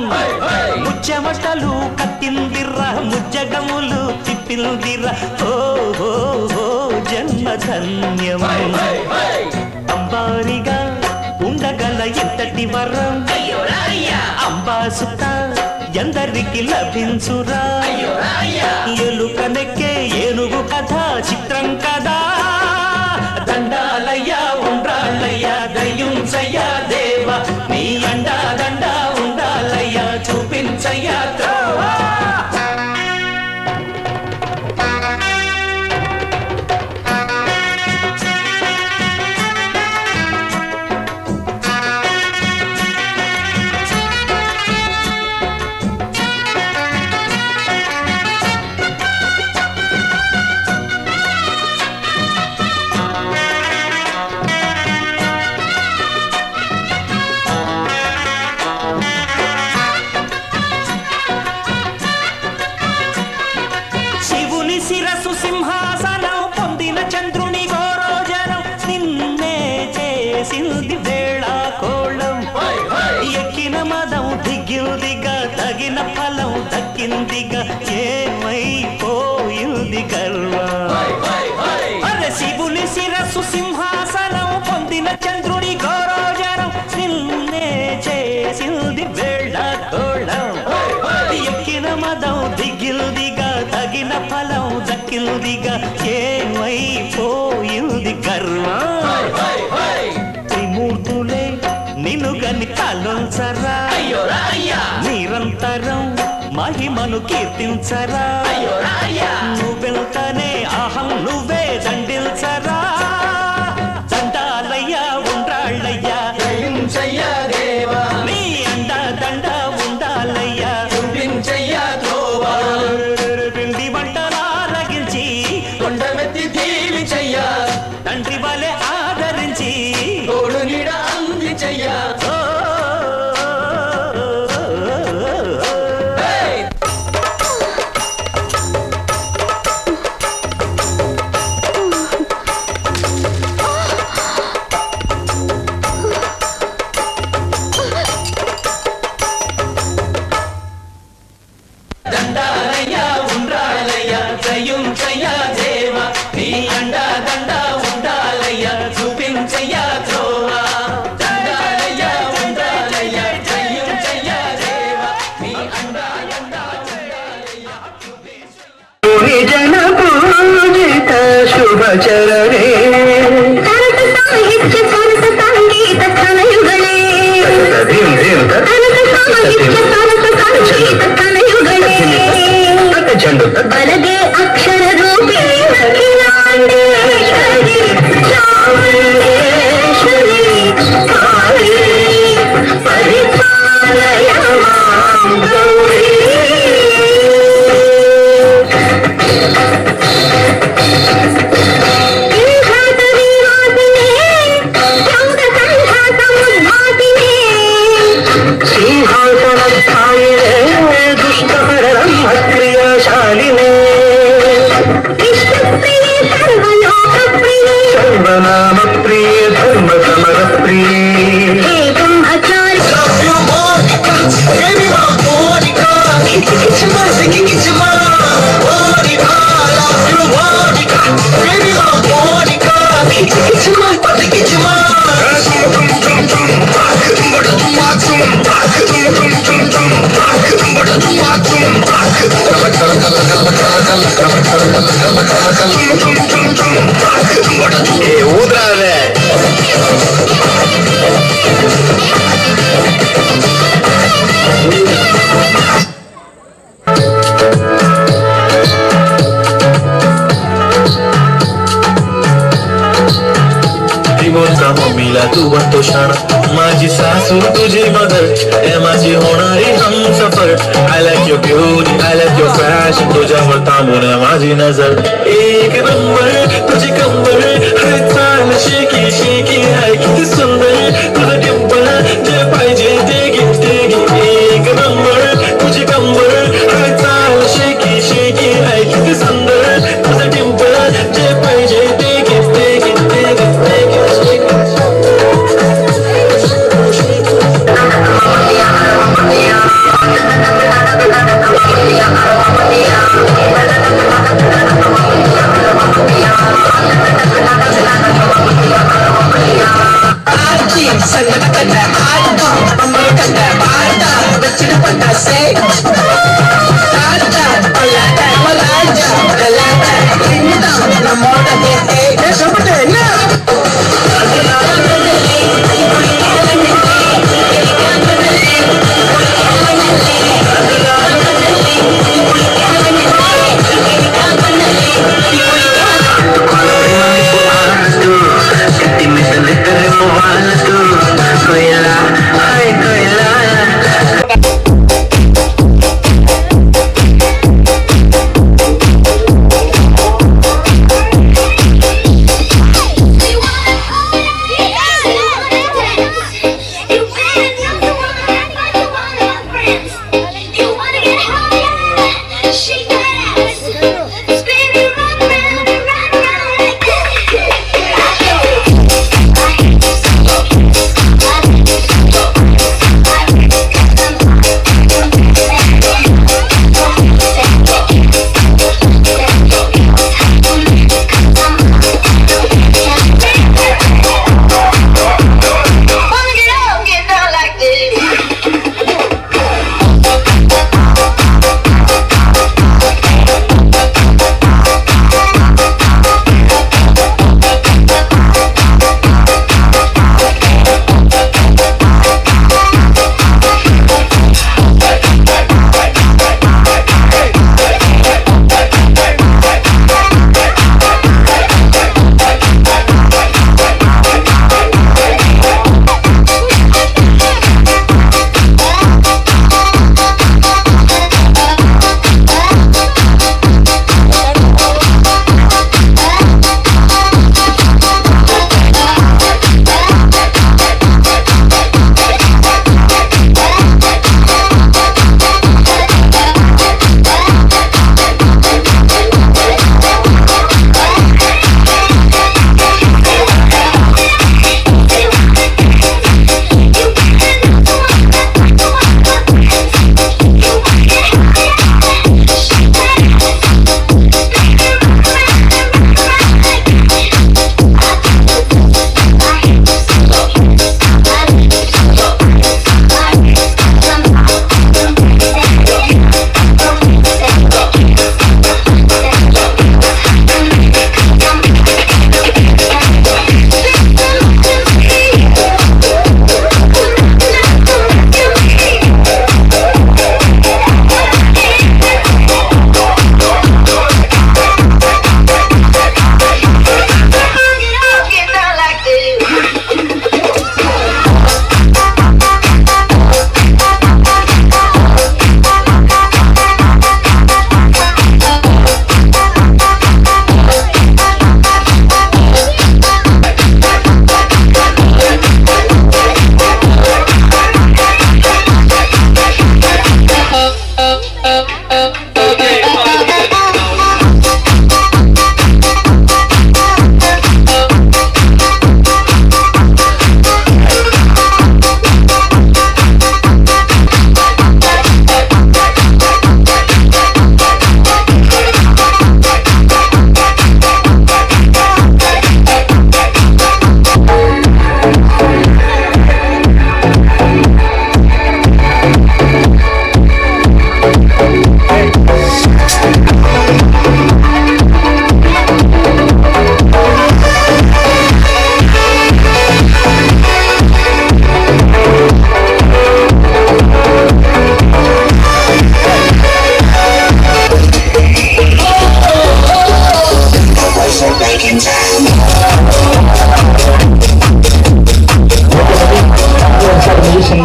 ముచ్చమటలు కట్టిందిరా ముజగములు తిప్పిందిరా ఓ ఓ ఓ జన్మధన్యమై అంబారిగా ఉండగల ఎంతటి వరం అంబాసుత ఎందరికి లభించురా ఎలుకనెక్కే ఏనుగు కథ చిత్రం కదా దండాలయ్యా ఉండ్రాళ్ళయ్యా దయ్యుంచయ్యా దేవ నీ అండా దండా ఉండాలయ్యా చూపించయ్యా త్రోవా శిరసు సింహాసనం పొందిన చంద్రుని గోరోజనం నిన్నే చేసింది వేళా కోళం ఎక్కిన మదం దిగ్గిందిగా తగిన ఫలం దక్కిందిగా ఏమైపోయింది గర్వం అరే శివుని శిరసు సింహాసనం పొందిన చంద్రుని గోరోజనం నిన్నే చేసింది వేళా కోళం ఎక్కిన మదం దిగ్గిందిగా తగిన ఫలం దక్కిందిగా ఏమైపోయింది గర్వం త్రిమూర్తులే నిన్ను గని తలొంచరా నిరంతరం మహిమను కీర్తించరా నువ్వెళ్తానే అహం నువ్వే దండిల్చరా దండాలయ్యా ఉండ్రాళ్ళయ్యా దేవా నీ అండా దండ ఉండాలయ్యా చూపించయ్యా త్రోవా పిండి వంటలారగించి కొండమెత్తి దీవించయ్యా తండ్రి వలె ఆదరించి తోడు నీడ అందించయ్యా దండాలయ్యా ఉండ్రాళ్ళయ్యా దయ్యుంచయ్యా దేవా నీ అండా దండా ఉండాలయ్యా చూపించయ్యా త్రోవా దండాలయ్యా ఉండాలయ్యా దయ్యుంచయ్యా దేవా నీ అండా దండా ఉండాలయ్యా జన పూజిత శుభ చరణే సాహిత్య సంత సంగీత కలయుగలే సంగీత కలయుగలే వరదే అక్షర రూపే అఖిలాండేశ్వరి చాముండేశ్వరి కాళీ పరిపాలయ మాం గౌరీ దుష్టపరమక్రియాశాలినే సర్వనామ ప్రియ ధర్మ సమర ప్రియ ఊదరాలే मोठा मम्मीला तू बनतो शाणा माझी सासू तुझी मदर ए माझी होणारी Humsafar I like your beauty I like your fashion तुझ्यावर थांबून माझी नजर एक नंबर तुझी कंबर हाय चाल शेकी शेकी हाय किती सुंदर तुझं टिंपल जे पाहिजे ते घे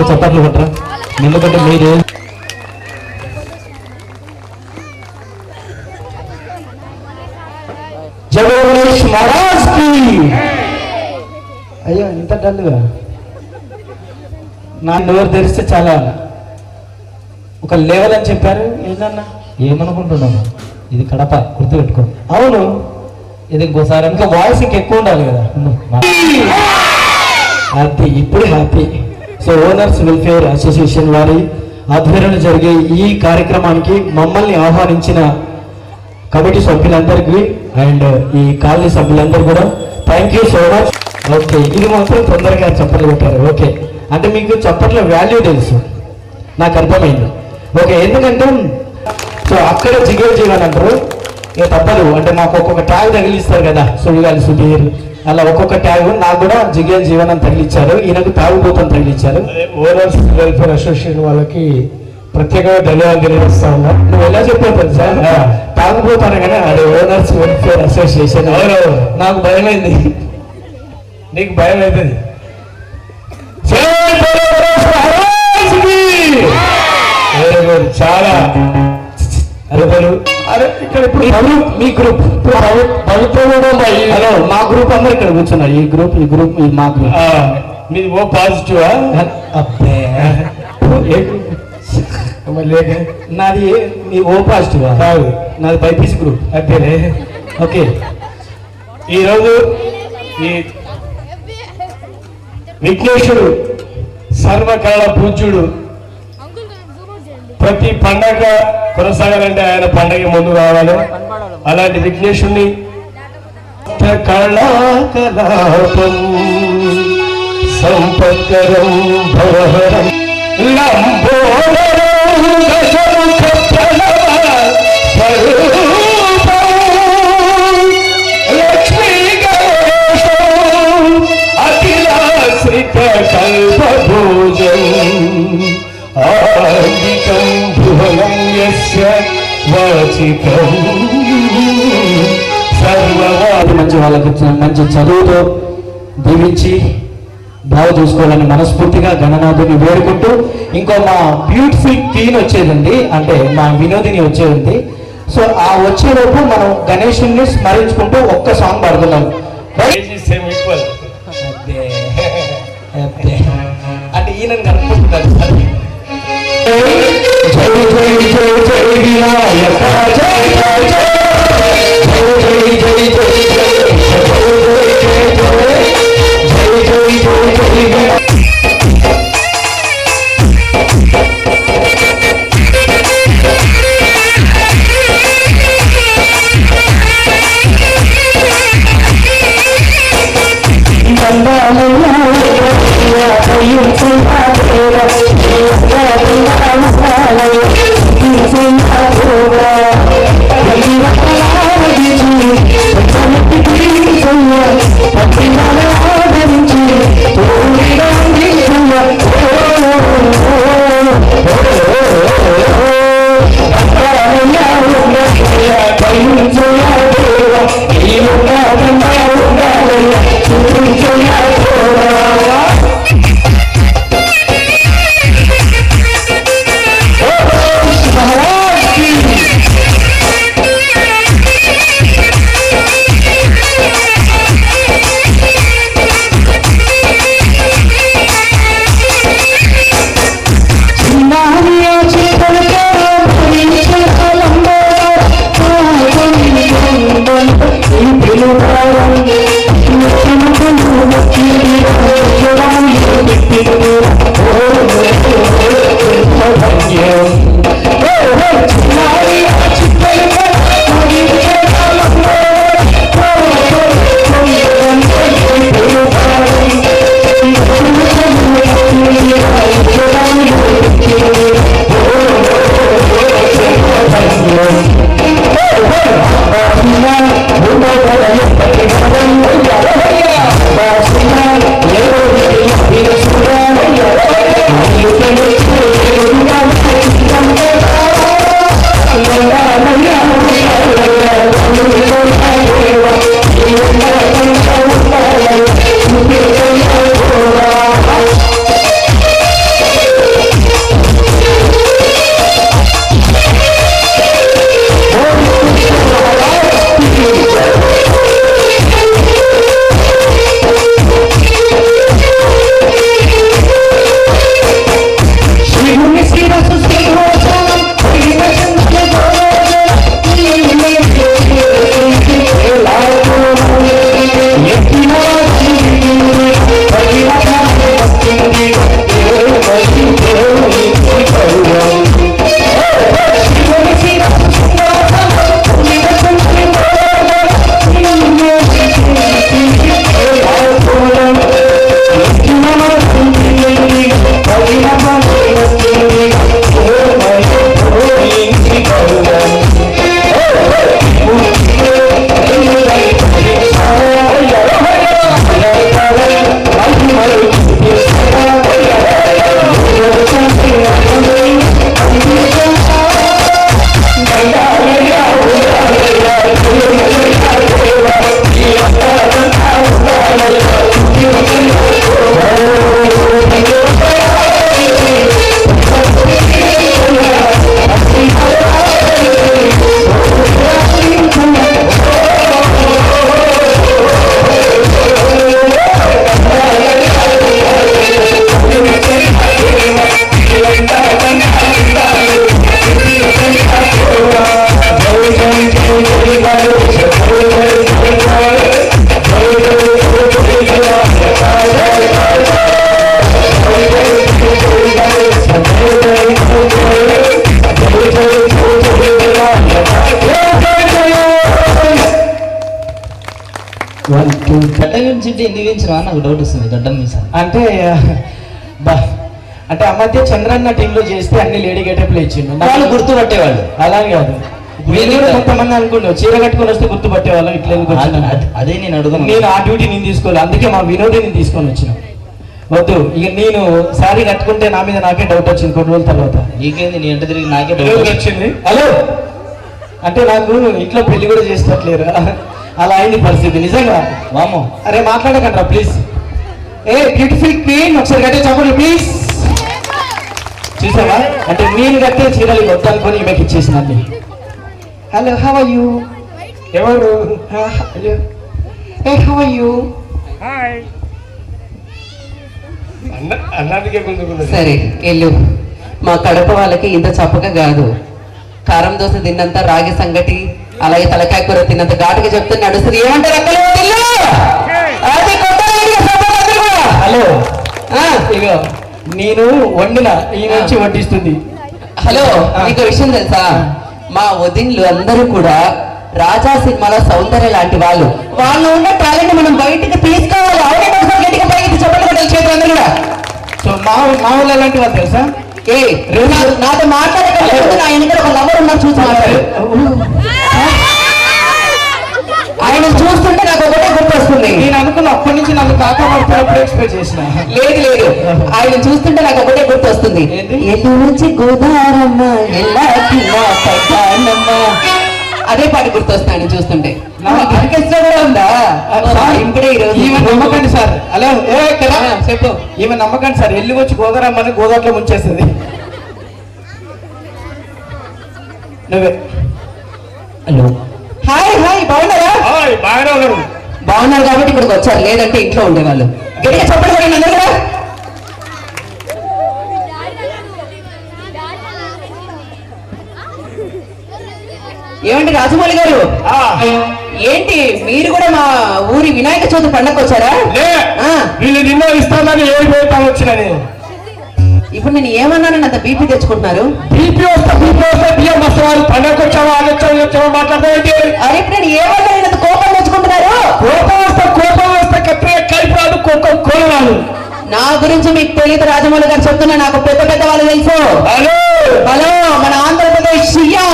చప్పట్లు కొట్టరా, ఎందుకంటే మీరు జగదీష్ మహారాజ్ కి. అయ్యో ఇంత డల్గా నా నోరు తెరిస్తే చాలా ఒక లెవెల్ అని చెప్పారు. ఏంటన్నా ఏమనుకుంటున్నాను, ఇది కడప గుర్తుపెట్టుకో. అవును, ఇది ఇంకోసారి ఇంకా వాయిస్ ఇంకెక్కువ ఉండాలి కదా. అది ఇప్పుడు happy. So owners welfare association వారి ఆధ్వర్యంలో జరిగే ఈ కార్యక్రమానికి మమ్మల్ని ఆహ్వానించిన కమిటీ సభ్యులందరికీ అండ్ ఈ కాలనీ సభ్యులందరూ కూడా thank you so much. Okay, ఇది మాత్రం తొందరగా చప్పట్లు కొట్టారు. ఓకే, అంటే మీకు చప్పట్ల వాల్యూ తెలుసు. నాకు అర్థమైంది. ఓకే, ఎందుకంటే సో అక్కడ జిగేల్ జీవన్ అంటారు, ఇక తప్పదు. అంటే మాకు ఒక్కొక్క ట్యాగ్ తగిలిస్తారు కదా, సుడిగాలి సుధీర్ అలా ఒక్కొక్క ట్యాగ్. నాకు కూడా జిగేల్ జీవన్ అని తగిలిచ్చారు, ఈయనకు తాగుబోతని తగిలిచ్చారు. ఓనర్స్ వెల్ఫేర్ అసోసియేషన్ వాళ్ళకి ప్రత్యేకంగా ధన్యవాదాలు తెలియజేస్తా ఉన్నా. నువ్వు ఎలా చెప్పావు సార్, తాగుపోతాను కానీ అది ఓనర్స్ వెల్ఫేర్ అసోసియేషన్. నాకు భయమైంది, నీకు భయం అవుతుంది. చాలా అరవలు. అరే ఇక్కడ ఇప్పుడు మీ గ్రూప్ హలో, మా గ్రూప్ అందరూ ఇక్కడ కూర్చున్నారు. ఈ గ్రూప్ మా గ్రూప్. మీది ఓ పాజిటివా? అబ్బే నాది మీ ఓ పాజిటివా? కాదు, నాది బైపీసీ గ్రూప్. అంతేనే. ఓకే, ఈరోజు ఈ విఘ్నేశుడు సర్వకాల పూజ్యుడు ప్రతి పండగ కొనసాగాలంటే ఆయన పండగ ముందు కావాలి. అలాంటి విఘ్నేశుడిని కళాకలాపం సంపత్కరం భవహరం లక్ష్మీ అఖిలాశ్రిత కల్పభోజం ఆంగికం భువనం యస్య వాచికం సర్వవాది. మంచి వాళ్ళకి మంచి చదువుతో దీవించి బాగా చూసుకోవాలని మనస్ఫూర్తిగా గణనాథుని వేడుకుంటూ, ఇంకో మా బ్యూటిఫుల్ క్వీన్ వచ్చేదండి, అంటే మా వినోదిని వచ్చేది. సో ఆ వచ్చేలోపు మనం గణేశుని స్మరించుకుంటూ ఒక్క సాంగ్ పాడుతున్నాం. అంటే ఈయన కనుక్కుంటున్నారు సార్. జై జై జై జై వినాయక జై జై జై గడ్డ గురించి ఎన్ని గురించి నాకు డౌట్ వస్తుంది. గడ్డం మీసా అంటే అంటే ఆ మధ్య చంద్రన్న టీంలో చేస్తే అన్ని లేడీ గెటప్లు ఇచ్చిండు, వాళ్ళు గుర్తుపట్టేవాళ్ళు. అలాగే కాదు, మీరు కూడా కొంతమంది అనుకుంటారు చీర కట్టుకొని వస్తే గుర్తుపట్టేవాళ్ళం. ఇట్లా అదే నేను అడుగుతాను. నేను ఆ డ్యూటీ నేను తీసుకోవాలి, అందుకే మా వినోదిని తీసుకొని వచ్చిన. వద్దు ఇక నేను శారీ కట్టుకుంటే నా మీద నాకే డౌట్ వచ్చింది కొన్ని రోజుల తర్వాత. నీకేంది నీ అంటే తిరిగి నాకే డౌట్ వచ్చింది. హలో అంటే నాకు ఇంట్లో పెళ్లి కూడా చేస్తట్లేరు, అలా అయింది పరిస్థితి నిజంగా. వామో అరే మాట్లాడకండి ప్లీజ్. ఏ బ్యూటిఫుల్ క్వీన్ ఒకసారి కట్టే చెప్పండి ప్లీజ్. చూసావా అంటే నేను కట్టే చీరలు వద్దనుకొని ఈమెకి ఇచ్చేసినది. Hello how are you? ఎవరు? హలో ఏ హౌ ఆర్ యూ? సరే వెళ్ళు. మా కడప వాళ్ళకి ఇంత చప్పగా కాదు, కారం దోశ తిన్నంత, రాగి సంగటి, అలాగే తలకాయ కూర తిన్నంత ఘాటుగా చెప్తే నడుస్తుంది. ఏమంటారు అక్కలు? హలో ఇగో నేను వండిన ఈ నుంచి వడ్డిస్తుంది. హలో నీకు విషయం తెలుసా, మా వదిన్లు అందరూ కూడా రాజా సినిమాలో సౌందర్య లాంటి వాళ్ళు. వాళ్ళు ఉన్న టాలెంట్ మనం బయటికి తీసుకోవాలి. అవునే గట్టిగా పైకి చెప్పండి చేతులందరూ కూడా. సో మా వాళ్ళు ఎలాంటి వాళ్ళు తెలుసా? ఏ నాతో మాట్లాడలేదు, నా వెనకాల ఒక లవర్ ఉన్నారు చూసి మాట్లాడు. ఆయన చూస్తుంటే నాకు ఒకటే గుర్తొస్తుంది. నేను అనుకున్న అప్పటి నుంచి నన్ను కాకపోతే ఎక్స్పెక్ట్ చేసిన. లేదు లేదు, ఆయన చూస్తుంటే నాకు ఒకటే గుర్తొస్తుంది. ఎల్లు నుంచి గోదారమ్మ అదే పాట గుర్తొస్తుంది ఆయన చూస్తుంటే. ఆర్కెస్ట్రా కూడా ఉందా? ఇప్పుడే ఈమె నమ్మకండి సార్. హలో చెప్పు. ఈమె నమ్మకండి సార్, ఎల్లు వచ్చి గోదారమ్మని గోదాట్లో ముంచేస్తుంది. నువ్వే. హలో హాయ్ హాయ్ బాగున్నారా? బాగానే ఉన్నారు. బాగున్నారు కాబట్టి ఇక్కడికి వచ్చారు, లేదంటే ఇంట్లో ఉండేవాళ్ళు. గట్టిగా చెప్పండి కూడా అందరూ కదా. ఏమండి రాజమౌళి గారు, ఏంటి మీరు కూడా మా ఊరి వినాయక చవితి పండగకు వచ్చారా? వీళ్ళు నిన్న ఇస్తానని ఏడు పోతాను వచ్చిన. ఇప్పుడు నేను ఏమన్నానని అంత బీపీ తెచ్చుకుంటున్నారు? బీపీ వస్తే బియ్యం వస్తారు. పండగకు వచ్చావా వచ్చావా మాట్లాడతాయి. అరే ఇప్పుడు నేను ఏమన్నాను అంత కోపం తెచ్చుకుంటున్నారు? కోపం వస్తే కత్తిగా కలిపాడు, కోరాడు. నా గురించి మీకు తెలియదు రాజమౌళి గారు, చెప్తున్నా. నాకు పెద్ద పెద్ద వాళ్ళు తెలుసు. హలో మన ఆంధ్రప్రదేశ్ సీఎం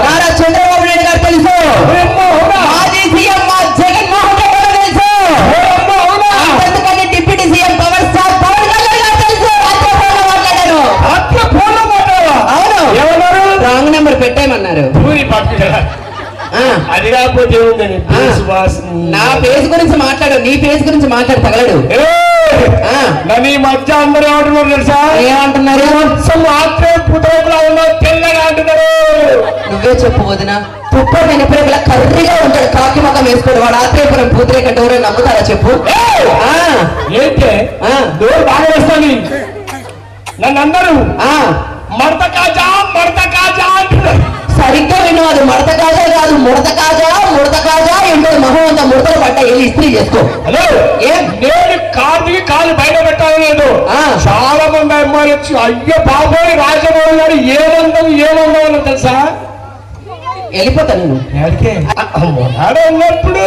నారా చంద్రబాబు నాయుడు గారు తెలుసు. మాజీ సీఎం మా జగన్మోహన్ రెడ్డి గారు తెలుసు. అంతేకాని deputy CM power star Pawan Kalyan గారు తెలుసు. అవును, రాంగ్ నెంబర్ పెట్టేయమన్నారు. అది కాకపోతే నా ఫేస్ గురించి మాట్లాడు, నీ ఫేస్ గురించి మాట్లాడు తగలడు. ఈ మధ్య అందరూ ఏమంటున్నారు తెలుసా? ఏమంటున్నారు? తెల్లగా అంటున్నారు. నువ్వే చెప్పు వదిన. పుప్పటి ఎప్పుడెప్పుడు కర్రీగా ఉంటాడు, కాకి మొక్క వేసుకోడు. వాడు ఆత్రేయపురం పూతరేక డోరే నమ్ముతారా చెప్పు? ఏంటే బాగా వస్తాను నన్ను అందరూ మడత కాజా అంటున్నారు. సరిగ్గా విను, అది మడత కాజా కాదు, ముడత కాజా ఏంటో మొహం అంతా ముడతలు పట్ట వెళ్ళి ఇస్త్రీ చేసుకో. హలో నేను కాలు బయట పెట్టాలేదు. చాలా మంది అమ్మాయిలు వచ్చి అయ్యో బాబోయ్ రాజమౌళి గారు ఏమందని తెలుసా? వెళ్ళిపోతాను నేను. ఉన్నప్పుడు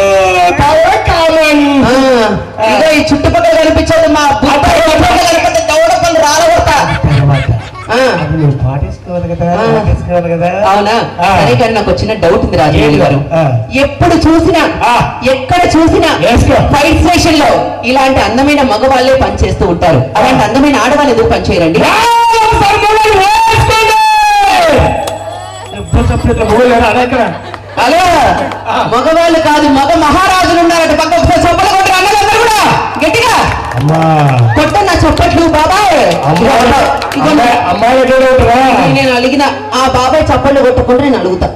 ఇదో ఈ చుట్టుపక్కల కనిపించేది మా కనిపిస్తే దౌడపల్లి రాలగొడతా. అవునా? సరే కానీ నాకు వచ్చిన డౌట్ ఉంది రాజమౌళి గారు. ఎప్పుడు చూసినా ఎక్కడ చూసినా ఫైట్ స్టేషన్ లో ఇలాంటి అందమైన మగవాళ్ళే పనిచేస్తూ ఉంటారు. అలాంటి అందమైన ఆడవాళ్ళు ఎందుకు పనిచేయరండి? అలా మగవాళ్ళు కాదు, మగ మహారాజులు ఉన్నారట. పక్క చప్పట్లు కొట్టారు అన్నదందరూ కూడా గట్టిగా కొట్టండి నా చప్పట్లు. బాబాయ్ నేను అడిగిన ఆ బాబాయ్ చప్పట్లు కొట్టకుండా నేను అడుగుతా.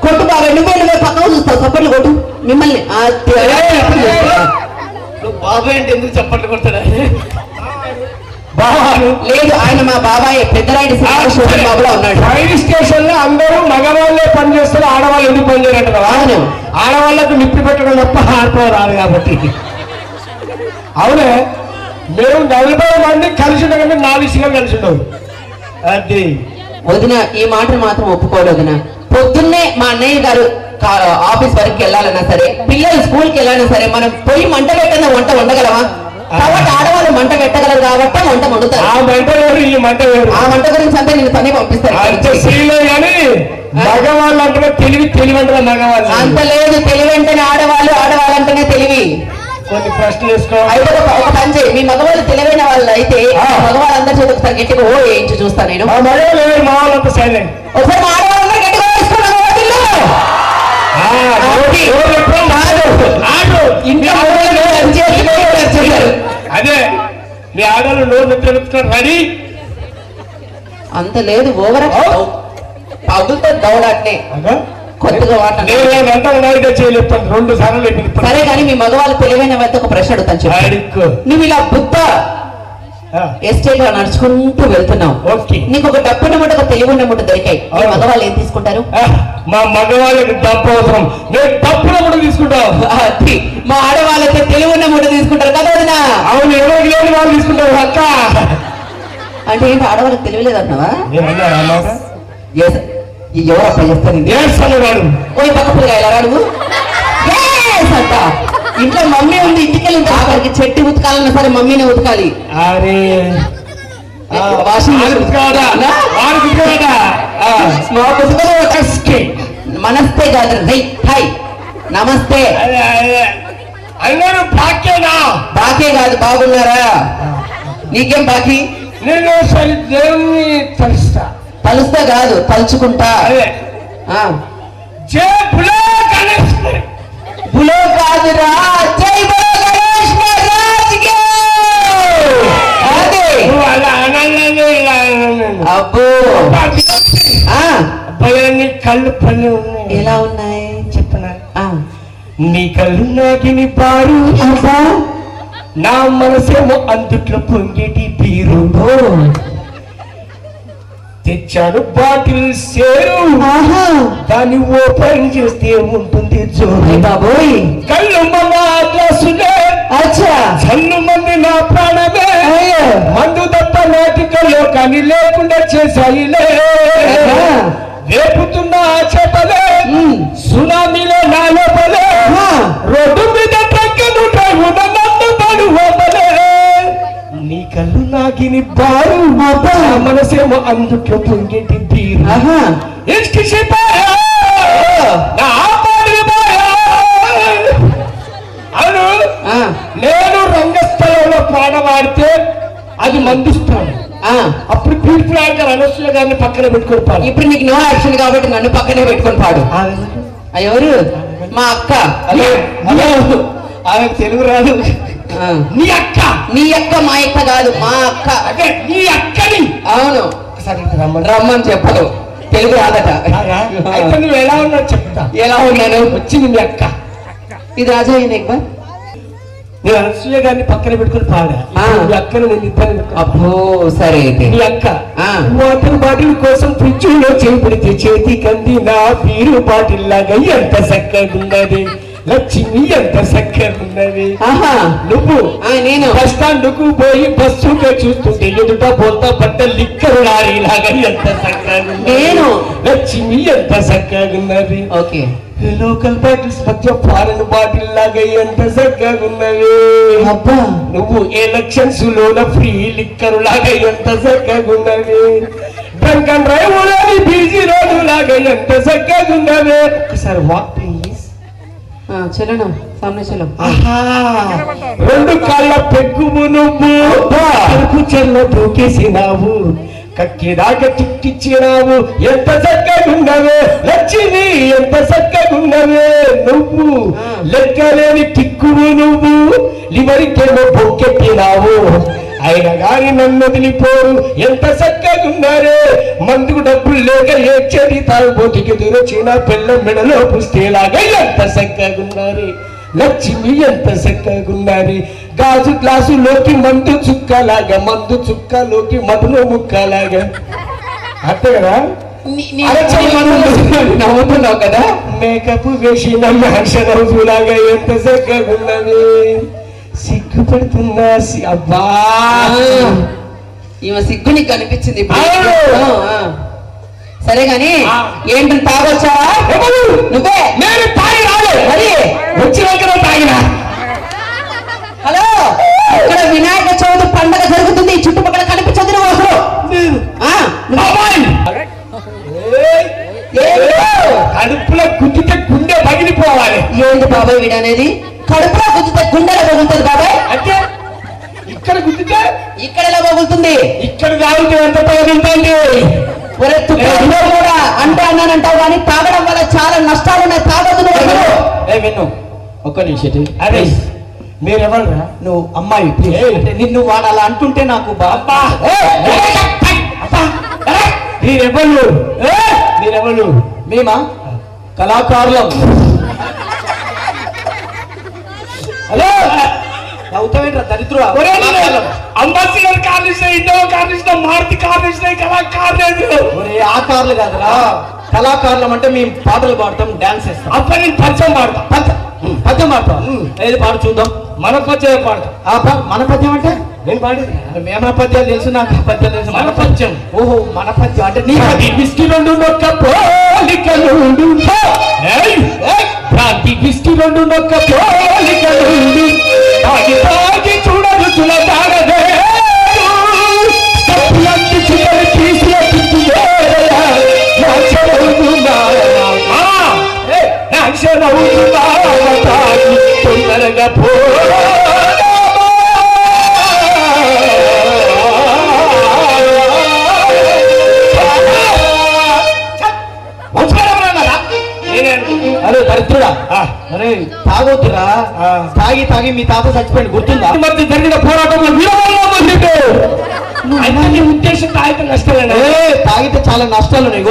కొట్టు బాబాయ్, నువ్వే పక్కన చూస్తావు. చప్పట్లు కొట్టు మిమ్మల్ని. బాబాయ్ అంటే ఎందుకు చప్పట్లు కొడతాడా? లేదు, ఆయన మా బాబాయ్ పెద్దరాయుడు శోభన్ బాబులో ఉన్నాడు. ఫైర్ స్టేషన్ లో అందరూ మగవాళ్ళే పనిచేస్తారు, ఆడవాళ్ళు ఎందుకు పనిచేయరంట కదా? ఆడవాళ్ళకు నిప్పి పెట్టడం తప్ప ఆడపో రాదు కాబట్టి. అవునే, మేము 40 మంది కలిసి ఉండగా 4 కలిసి ఉండవు. అది వదిన ఈ మాటను మాత్రం ఒప్పుకోడు వదిన. పొద్దున్నే మా అన్నయ్య గారు ఆఫీస్ వరకు వెళ్ళాలన్నా సరే, పిల్లలు స్కూల్కి వెళ్ళాలన్నా సరే, మనం పోయి మంట పెట్టిన వంట వండగలమా? కాబట్టి ఆడవాళ్ళు మంట పెట్టగలరు కాబట్టి వంట వండుతారు. ఆ మంట వేరు, ఈ మంట వేరు. ఆ మంట గురించి అంతా నేను పని పంపిస్తాను. మగవాళ్ళు అంటే తెలివంటారు మగవాళ్ళు. అంత లేదు, తెలివి అంటేనే ఆడవాళ్ళు, ఆడవాళ్ళంటేనే తెలివి. కొన్ని ప్రశ్నలు వేసుకో. అయితే ఒక పని చేయి, మీ మగవాళ్ళు తెలివైన వాళ్ళు అయితే మగవాళ్ళందరి చేతి ఒకసారి గట్టిగా ఓ వేయించి చూస్తా నేను. మా వాళ్ళంతా సైలెంట్. ఒకసారి మా ఆడవాళ్ళందరూ గట్టిగా వేసుకున్నాను. అదే మీ ఆడవాళ్ళు నోరు తెలుపుతారు. రెడీ అంత లేదు, ఓవర్ పగులుతో దౌడాట్నే కొత్తగా చేయలేదు. 2 సార్లు సరే కానీ మీ మగవాళ్ళు తెలివైన వాళ్ళతో ఒక ప్రశ్న అడుగుతాను చెప్పు. నువ్వు ఇలా బుద్ధ ఎస్టేట్ లో నడుచుకుంటూ వెళ్తున్నావు, నీకు ఒక డబ్బున్న ముట్ట ఒక తెలివి ఉన్న ముట్ట దొరికాయి, మగవాళ్ళు ఏం తీసుకుంటారు? మా మగవాళ్ళకి డబ్బు అవసరం, మేము డబ్బుల ముట్ట తీసుకుంటాం. మా ఆడవాళ్ళకి తెలివి ఉన్న ముట్ట తీసుకుంటారు కదా వదినా? అవును, ఎవరికి లేని వాళ్ళు తీసుకుంటారు అక్క. అంటే ఏంటి ఆడవాళ్ళకి తెలియలేదన్నావా? ఎవరప్ప చేస్తాను పోయి పక్క పుల్లగా ఎలా రాడు అంట. ఇంట్లో మమ్మీ ఉంది, ఇంటికి వెళ్ళిన ఆఖరికి చెట్టు ఉతకాలన్నా సరే మమ్మీనే ఉతకాలి. మనస్తే కాదు, హై నమస్తే అందరూ బాకేనా? బాకే కాదు, బాగున్నారా? నీకేం బాకీ? నేను సరి దేవుని తలుస్తా. తలుస్తా కాదు, తలుచుకుంటా. జై బులో గణేష్. బులో కాదురా, జై బులో గణేష్ మహారాజ్కి. అబ్బో అబ్బాయి కళ్ళు పళ్ళు ఉన్నాయి. ఎలా ఉన్నాయి చెప్పనా? నీ కళ్ళు నాకిని పారు, నా మనసేమో అందుట్లో పొంగేటి బీరు. తెచ్చాను బాటిల్ సేరు, దాన్ని ఓపెన్ చేస్తే ఉంటుంది జోరు. బాబోయ్ కళ్ళు మన గ్లాసులే, చల్లు మంది నా ప్రాణమే, మందు తప్ప నాటికల్లో కానీ లేకుండా చేశాయిలే. రేపుతున్న చేపలే, సునామీలో నా లోపలే, రోడ్డు మీద ట్రక్కను నన్ను పడు ఓపలే. నీ కళ్ళు నాగిని బారు, మనసేమో అందుట్లో పొంగేటి బీరు. అవును, నేను రంగస్థలంలో ప్రాణవాడితే అది మందిస్తాను. అప్పుడు పీపుల్ యాంకర్ అనసూయ గారిని పక్కన పెట్టుకొని పాడు. ఇప్పుడు నీకు నో యాక్షన్ కాబట్టి నన్ను పక్కనే పెట్టుకొని పాడు. ఎవరు? మా అక్క. ఆమె తెలుగు రాదు. నీ అక్క? నీ అక్క మా అక్క కాదు, మా అక్క. అదే నీ అక్కని. అవును, రమ్మని చెప్పదు, తెలుగు రాదట. అయితే నువ్వు ఎలా ఉన్నావు చెప్తా. ఎలా ఉన్నాను? వచ్చింది మీ అక్క. ఇది రాజా అయ్యా. నేను అనసూయ గారిని పక్కన పెట్టుకుని పాడా. మీ అక్కను నేను ఇబ్బంది. అబ్బో సరే అయితే. మీ అక్క వాటర్ బాటిల్ కోసం ఫ్రిడ్జ్ లో చేపడితే చేతి కంది నా బీరు బాటిల్ లాగా ఎంత చక్కగా ఉన్నది. లక్ష్మి ఎంత చక్కగా ఉన్నది. నువ్వు నేను బస్ స్టాండ్ కు పోయి బస్సుగా చూస్తుంటే ఎదుట బొంత పట్ట లిక్కరు లారీ లాగా ఎంత చక్కగా నేను. లక్ష్మి ఎంత చక్కగా ఉన్నది. ఓకే. లోకల్ బాటిల్స్ మధ్య ఫారెన్ బాటిల్ లాగా ఎంత చక్కగా ఉన్నవి. అబ్బా నువ్వు ఎలక్షన్స్ లోన ఫ్రీ లిక్కర్ లాగా ఎంత చక్కగా ఉన్నవి. డ్రంక్ అండ్ డ్రైవ్ లోని బీజీ రోడ్డు లాగా ఎంత చక్కగా ఉన్నవి. ఒకసారి వాక్ ప్లీజ్. చలో సామనే చలో. 2 కాళ్ళ పెగ్గుము నువ్వు తెలుపు చెల్ల దూకేసినావు, కక్కిదాకా టిక్కిచ్చినావు. ఎంత చక్కగున్నవే లక్ష్మి, ఎంత చక్కగున్నవే నువ్వు. లెక్కలేని టిక్కువు నువ్వు, లివరికేమో బొక్కెట్టినావు. అయినా గాని నన్ను వదిలిపోరు, ఎంత చక్కగున్నారే. మందుకు డబ్బులు లేక ఏ చెడి తాగుబోటికి దొరిచిన పిల్ల మెడలో పుస్తేలాగా ఎంత చక్కగున్నారే. లక్ష్మి ఎంత చక్కగున్నారే. గాజు గ్లాసులోకి మందు చుక్కలాగా, మందు చుక్కలోకి మధులో ముక్కలాగా. అంతే కదా? నవ్వుతున్నావు కదా. మేకప్ వేసిన మ్యాక్షన్ హౌస్ లాగా ఎంత చక్కగున్నది. సిగ్గుపడుతున్నా. అబ్బా ఈమె సిగ్గు నీకు కనిపించింది సరే గాని ఏంటి తాగొచ్చావా నువ్వే నేను తాగి రాలేదు మరి వచ్చినాక తాగినా. హలో ఇక్కడ వినాయక చవితి పండగ జరుగుతుంది చుట్టుపక్కల కనిపించదు నువ్వు అసలు కడుపులో గుద్దితే గుండె పగిలిపోవాలి. ఏంటి బాబాయ్ వీడనేది? కడుపులో గుద్దితే గుండెలో పగులుతుంది బాబాయ్. అంటే ఇక్కడ గుద్దితే ఇక్కడ ఎలా పగులుతుంది? ఇక్కడ తాగితే ఎంత పగులుతుంది? కూడా అంటే అన్నానంటావు కానీ తాగడం వల్ల చాలా నష్టాలు ఉన్నాయి. తాగదు విన్ను ఒక్క నిమిషం. అరే మీరెవరురా? నువ్వు అమ్మాయి అంటే నిన్ను వాడు అలా అంటుంటే నాకు బాబా మీరెవరు? మేమా కళాకారులం. హలో అవుతావేంట్రా దరిద్రుడా? అంబాసిడర్ కార్ ఇచ్చిన, ఇండో కార్ ఇచ్చిన, మారుతి కార్ ఇచ్చిన, కళాకారు లేదు. ఆ కార్లు కాదురా కళాకారులం అంటే మేము పాటలు పాడతాం, డాన్స్ చేస్తాం. అప్పుడు నేను పద్యం పాడతాం. పద్యం పాడతాం. ఏది పాడు చూద్దాం. మన పద్యం పాడతాం. మన పద్యం అంటే నేను పాడేది మేమ పద్యాలు తెలుసు, నాకు పద్యాలు తెలుసు. మన పద్యం. ఓహో మన పద్యం అంటే నీ బిస్కీ రెండు నొక్క పోలికలుండు, భ్రాంతి బిస్కీ రెండు నొక్క పోలికలుండు, తాగి తాగి చూడదు చుల తాగదే తొందరగా పో. అరే దరిద్రుడా, అరే తాగొద్దురా. తాగి తాగి మీ తాత చచ్చిపోయింది గుర్తుందా? మధ్య జరిగిన పోరాటంలో నీ ఉద్దేశం తాగితే నష్టాలే. తాగితే చాలా నష్టాలు ఉన్నాయి.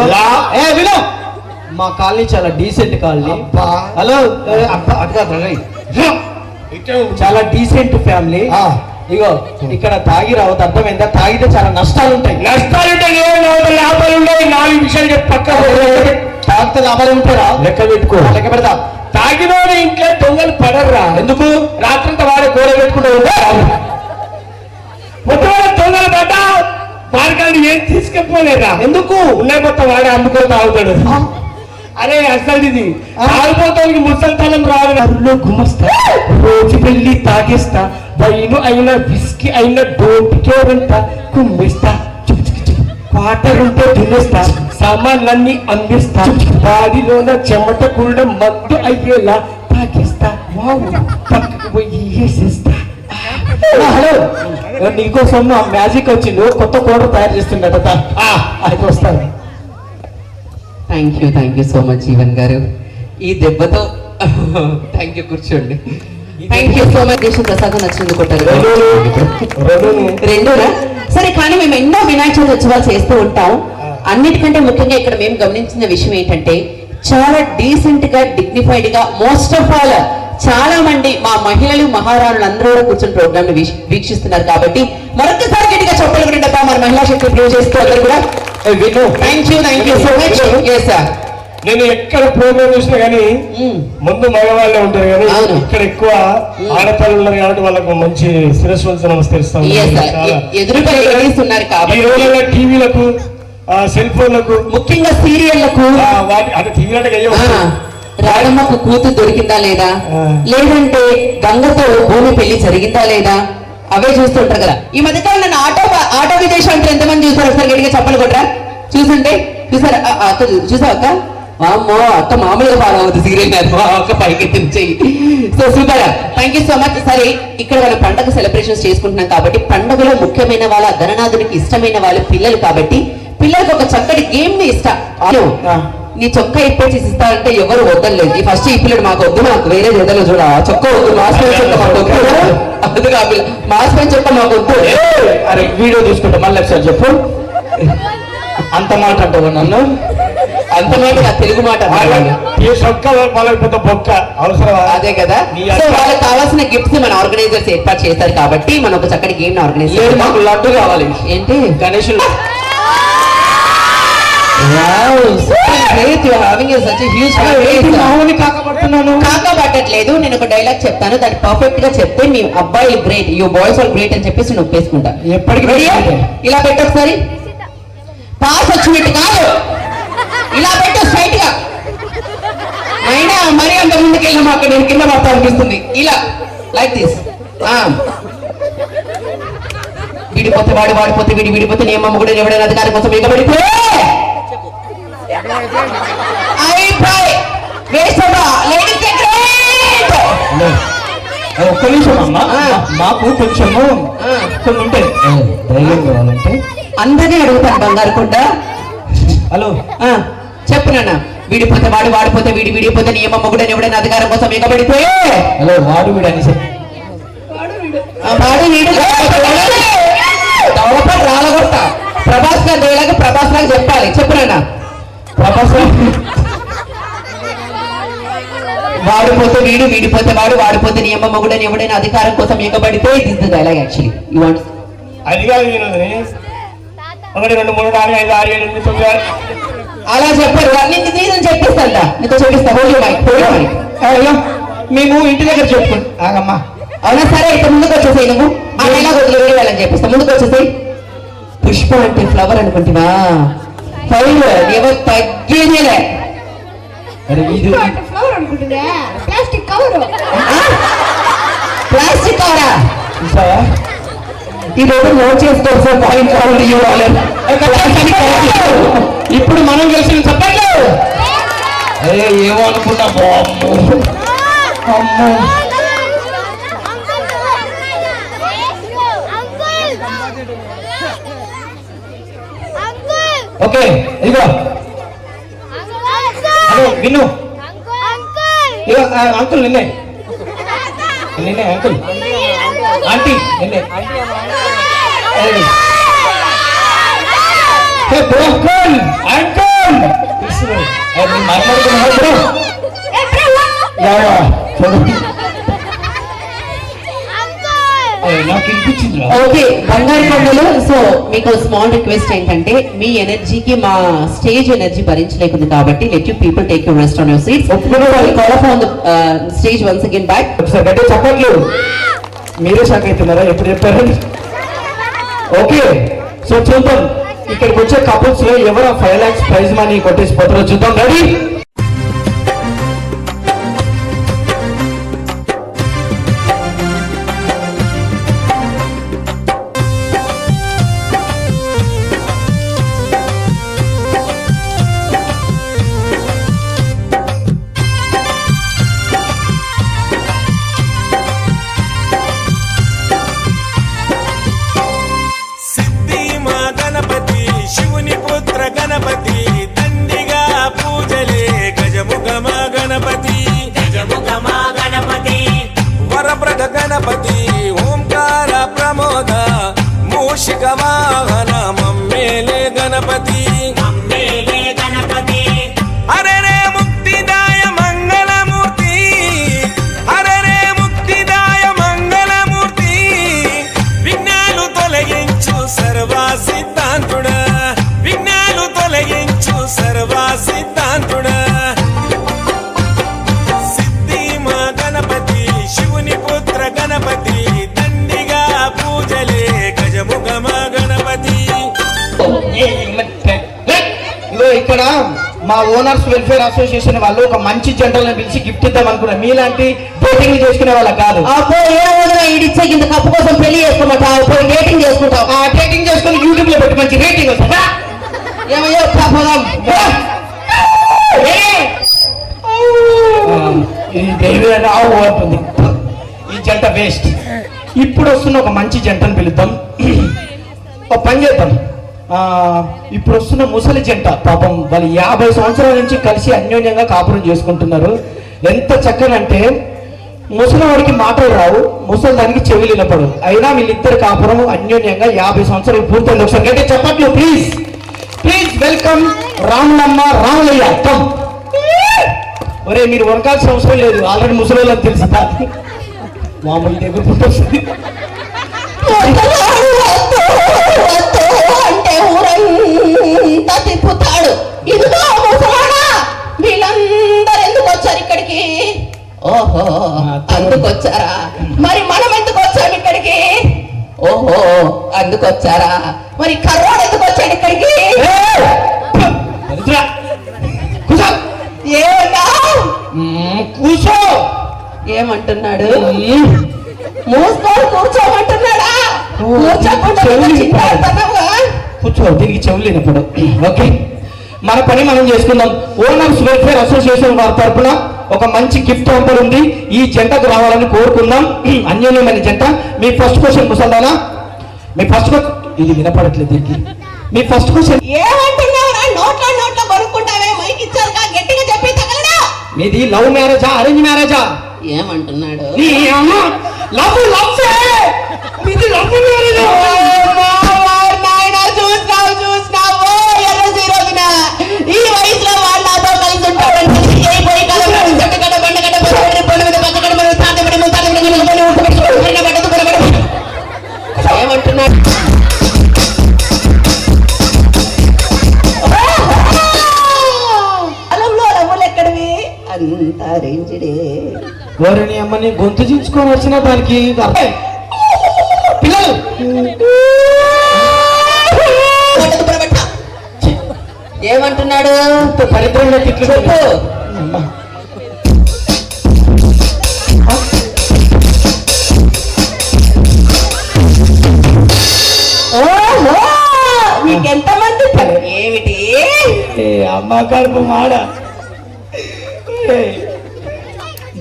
విను, మా కాలనీ చాలా డీసెంట్ కాలనీ. హలో అబ్బా అదిగా చాలా డీసెంట్ ఫ్యామిలీ. ఇగో ఇక్కడ తాగి రావద్దు, అర్థమైందా? తాగితే చాలా నష్టాలు ఉంటాయి. లాభాలు ఉన్నాయి. 4 విషయాలు చెప్పి పక్క తాగితే లాభాలు ఉంటారా? లెక్క పెట్టుకో. లెక్క పెడతా. తాగిన ఇంట్లో దొంగలు పడర్రా. ఎందుకు? రాత్రంతా వాడే గోడ పెట్టుకుంటూ ఉంటారు. మొత్తం దొంగలు పడ్డ మార్గాన్ని ఏం తీసుకెళ్ళిపోలేరా? ఎందుకు? ఉన్నాయి మొత్తం వాడే అమ్ముకొని తాగుతాడు. అరే అసలు ఇది తాగిపోతానికి ముసలితనం రాదు. గుమస్తా రోజు వెళ్ళి తాగేస్తా, వైను అయినా విస్కీ అయినా డోపికేవంట కుమ్మిస్తా, క్వార్టర్ ఉంటే తినేస్తా, సామాన్లన్నీ అందిస్తా, బాడీలోన చెమట కూడా మత్తు అయ్యేలా తాగేస్తా, పక్కకు పోయి వేసేస్తా. హలో నీకోసం మ్యాజిక్ వచ్చిండు, కొత్త కూర తయారు చేస్తుండట. అది వస్తాను. Thank you so much Jeevan గారు. ఈ దెబ్బతో థ్యాంక్ యూ, కూర్చోండి. Thank you so much. దేశం ప్రసాదం నచ్చింది కొట్టారు రెండునా? సరే కానీ మేము ఎన్నో వినాయక చవితి ఉత్సవాలు చేస్తూ ఉంటాం. అన్నిటికంటే ముఖ్యంగా ఇక్కడ మేము గమనించిన విషయం ఏంటంటే చాలా డీసెంట్ గా డిగ్నిఫైడ్ గా మోస్ట్ ఆఫ్ ఆల్ చాలా మంది మా మహిళలు మహారాణులు అందరూ కూడా కూర్చొని ప్రోగ్రామ్ ని వీక్షిస్తున్నారు. కాబట్టి మరొకసారి గట్టిగా చెప్పలు కూడా మన మహిళా శక్తి ప్రూవ్ చేస్తూ అందరూ కూడా థ్యాంక్ యూ సో మచ్. నేను ఎక్కడ ప్రోగ్రామ్ చూసినా కానీ ముందు మగవాళ్ళే ఉంటారు కానీ ఇక్కడ ఎక్కువ ఆడపిల్లలు ఉన్నారు కాబట్టి వాళ్ళకు మంచి శిరస్సు నమస్కరిస్తాం. ఈ రోజుల్లో టీవీలకు సెల్ ఫోన్లకు ముఖ్యంగా సీరియళ్లకు అంటే టీవీ అంటే రాడమ్మకు కూతురు దొరికిందా లేదా, లేదంటే గంగతో భూమి పెళ్లి జరిగిందా లేదా, అవే చూస్తుంటారు కదా. ఈ మధ్యకాలం నన్ను ఆటో విదేశాంతరం ఎంతమంది చూసారు? ఒకసారి గట్టిగా చెప్పలు కొట్టరా. చూసారా అక్క? చూసావు అక్క? అమ్మో అక్క మామూలుగా ఫాలో అవుతుంది సీరియల్ అక్క పైకి చెయ్యి. So super, thank you so much. సరే ఇక్కడ మనం పండుగ సెలబ్రేషన్స్ చేసుకుంటున్నాం కాబట్టి పండుగలో ముఖ్యమైన వాళ్ళ గణనాథునికి ఇష్టమైన వాళ్ళు పిల్లలు కాబట్టి పిల్లలకు ఒక చక్కటి గేమ్ ని ఇస్తా. నీ చొక్కా ఇప్పేసి ఇస్తారంటే ఎవరు వద్దలేదు. ఈ ఫస్ట్ ఈ పిల్లడు మాకు వద్దు, మాకు వేరే జగలో చూడ చొక్కా వద్దు, మాస్ పైన చొక్క మాకు వద్దు, అందుకు మాస్ పైన చొక్క మాకు వద్దు. అరే వీడియో తీసుకుంటా మళ్ళీ ఒకసారి చెప్పు. అంత మాట అంటావు నన్ను? అంత మాట తెలుగు మాట. బొక్క అవసరం అదే కదా. సో వాళ్ళకి కావాల్సిన గిఫ్ట్స్ మన ఆర్గనైజర్స్ ఏర్పాటు చేశారు కాబట్టి మనం ఒక చక్కటి గేమ్ ఆర్గనైజ్ చేయాలి. మాకు లడ్డు కావాలి. ఏంటి? Ganesh Wow, so great. You are having such a huge మామూలు కాకపడుతున్నాను. కాకపట్టట్లేదు. నేను ఒక డైలాగ్ చెప్తాను, దాన్ని పర్ఫెక్ట్ గా చెప్తే మీ అబ్బాయిలు great, you boys are great అని చెప్పేసి నేను ఒప్పేసుకుంటా. ఎప్పటికీ ఇలా పెట్టు ఒకసారి. పాస్ వచ్చినట్టు కాదు, ఇలా పెట్టు స్ట్రైట్ గా. అయినా మరి అంత ముందుకు వెళ్ళాము, అక్కడ నేను కింద పడతా అనిపిస్తుంది. ఇలా లైక్ దిస్. విడిపోతే వాడు, వాడిపోతే వీడి, విడిపోతే నీ అమ్మ కూడా ఎవడైనా అధికారి కోసం ఎగబడిపోయి అయిపోయి వేస్ట్. లేడీస్ ఒక్క నిమిషం అమ్మ, మాకు కొంచెము కొన్ని ఉంటాయి ధైర్యం కావాలంటే. అందరినీ అడుగుతాను బంగారు కొండ. హలో చెప్పు నాన్న. విడిపోతే వాడు, వాడిపోతే వీడి, విడిపోతే నీ అమ్మ కూడా ఎవడైనా అధికారం కోసం ఎగబడిపోయి. హలో వాడు వీడు అని వాడు వీడు రాలగొట్ట. ప్రభాస్ గారు డైలాగ్ ప్రభాస్ లాగా చెప్పాలి. చెప్పు నాన్న. ప్రభాస్ వాడిపోతే వీడు, వీడిపోతే వాడు, వాడిపోతే నీ అమ్మ కూడా ఎవడైనా అధికారం కోసం ఎగబడితే this the dialogue actually. You want అది కాదు, 1 2 3 4 5 6 7 8 9 అలా చెప్పారు. నీకు నేను చెప్పిస్తాను, నీతో చెప్పిస్తా. అయ్యో మేము ఇంటి దగ్గర చెప్పుకుంటాం. ఆగమ్మా. అవునా సరే, అయితే ముందుకు వచ్చేసాయి. నువ్వు ఆ డైలాగ్ వదిలి వేరే వాళ్ళని చెప్పిస్తా. ముందుకు వచ్చేసాయి. పుష్ప అంటే ఫ్లవర్ అనుకుంటున్నా, ఫైల్ ఎవరు తగ్గేదేలే. Plastic cover. ప్లాస్టిక్ కవరా? ఈ రోజు నోట్ చేసుకోవచ్చు. పాయింట్ కవర్ ఇవ్వాలి. ఇప్పుడు మనం కలిసి చెప్పండి. అరే ఏమో అనుకున్నా అమ్మో. ఓకే ఇదిగో హలో విను. ఇగో అంకుల్ నిన్నే అంకుల్ ఆంటీ నిన్నే అంకుల్ మాట్లాడుతున్నా. నాకు వినిపించింది. ఓకే బంగారు కొండలు. సో మీకు స్మాల్ రిక్వెస్ట్ ఏంటంటే, మీ ఎనర్జీకి మా స్టేజ్ ఎనర్జీ భరించలేకుంది కాబట్టి let you people take your rest on your seats. Call off on the stage once again back. ఒకసారి గట్టిగా చెప్పట్లు. మీరే షాక్ అవుతున్నారా ఎప్పుడు చెప్పారు? ఓకే సో చూద్దాం ఇక్కడికి వచ్చే కపుల్స్ లో ఎవరు 5 lakhs ప్రైజ్ మనీ కొట్టేసి పోతారో చూద్దాం. రెడీ? గణపతి దండిగా పూజలే గజముఖమా గణపతి వరప్రద గణపతి ఓంకార ప్రమోద మూషిక వాహన మమ్మేలే గణపతి హరే రే ముక్తిదాయ మంగళమూర్తి హరే రే ముక్తిదాయ మంగళమూర్తి విఘ్నాలు తొలగించు సర్వ సిద్ధాంతుడా విఘ్నాలు తొలగించు సర్వ సిద్ధాంతుడా సిద్ధి మా గణపతి శివుని పుత్ర గణపతి దండిగా పూజలే గజముఖమా గణపతి. ఇక్కడ మా ఓనర్స్ వెల్ఫేర్ అసోసియేషన్ వాళ్ళు ఒక మంచి జంటలను పిలిచి గిఫ్ట్ ఇద్దాం అనుకున్నా. మీలాంటి డేటింగ్ చేసుకునే వాళ్ళ కాదు. ఇచ్చే ఇంత కప్పు కోసం పెళ్లి చేసుకోమంటావు, డేటింగ్ చేసుకుంటావు. ఆ డేటింగ్ చేసుకుని యూట్యూబ్ లో పెట్టి మంచి రేటింగ్ వస్తుందా? ఏమయ్యో ఉంటుంది. ఈ జంట వేస్ట్. ఇప్పుడు వస్తున్న ఒక మంచి జంటను పిలుద్దాం. ఒక పని చేద్దాం. ఇప్పుడు వస్తున్న ముసలి జంట పాపం వాళ్ళు 50 సంవత్సరాల నుంచి కలిసి అన్యోన్యంగా కాపురం చేసుకుంటున్నారు. ఎంత చక్కనంటే ముసలివాడికి మాటలు రావు, ముసలి దానికి చెవులు వినపడు. అయినా వీళ్ళిద్దరు కాపురం అన్యోన్యంగా 50 సంవత్సరాలు పూర్తయింది. ఒకసారి గట్టిగా చెప్పట్లు please. Please welcome Ramulamma Ramulayya. Come. ఒరే మీరు వరకాల్సిన అవసరం లేదు, ఆల్రెడీ ముసలి వాళ్ళకి తెలుసుదా? మామూలు దగ్గర పుట్టొస్తుంది అంటే ఊరంతా తిప్పుతాడు. అన్నాడు. ఇదిగో ముసలాడా, వీళ్ళందరూ ఎందుకు వచ్చారు ఇక్కడికి? ఓహో, అందుకు వచ్చారా? మరి మనం ఎందుకు వచ్చాము ఇక్కడికి? ఓహో, అందుకు వచ్చారా? మరి కర్రోడు ఎందుకు వచ్చాడు ఇక్కడికి? ఏమన్నా కూర్చో ఏమంటున్నాడు? మూసుకొని కూర్చోమంటున్నాడా? కూర్చో, దీనికి చెవులేనప్పుడు. ఓకే, మన పని మనం చేసుకుందాం. ఓనర్స్ వెల్ఫేర్ అసోసియేషన్ వారి తరఫున ఒక మంచి గిఫ్ట్ ఆఫర్ ఉంది. ఈ జంటకు రావాలని కోరుకుందాం. అన్యోన్యమైన జంట. మీ ఫస్ట్ క్వశ్చన్ ముసల్దానా, మీ ఫస్ట్ ఇది వినపడట్లేదు దీనికి. మీ ఫస్ట్ క్వశ్చన్ ఏమంటున్నావురా? నోట్లో నోట్లో కొనుక్కుంటావే, మైక్ ఇచ్చారుగా, గట్టిగా చెప్పి తగలడా. మీది లవ్ మ్యారేజా అరేంజ్ మ్యారేజా? ఏమంటున్నాడు? లవ్ లవ్ మీది లవ్ మ్యారేజ్. చూసినావు ఎర్రజీరోగిన ఈ వయసులో వాళ్ళు నాతో కలిసి ఉంటాడంటే పోయి చెట్టుగడ్డ బండగడ్డ ఏమంటున్నాడు? అలంలో లవ్వులు ఎక్కడివి? అంత రేంజ్డే. వారిని అమ్మని గొంతు చించుకొని వచ్చిన దానికి పిల్లలు ఏమంటున్నాడు? పరిద్రంలో తిట్లు చెప్పు. ఓహో, మీకెంతమంది? ఏమిటి అమ్మ కడుపు మాడ.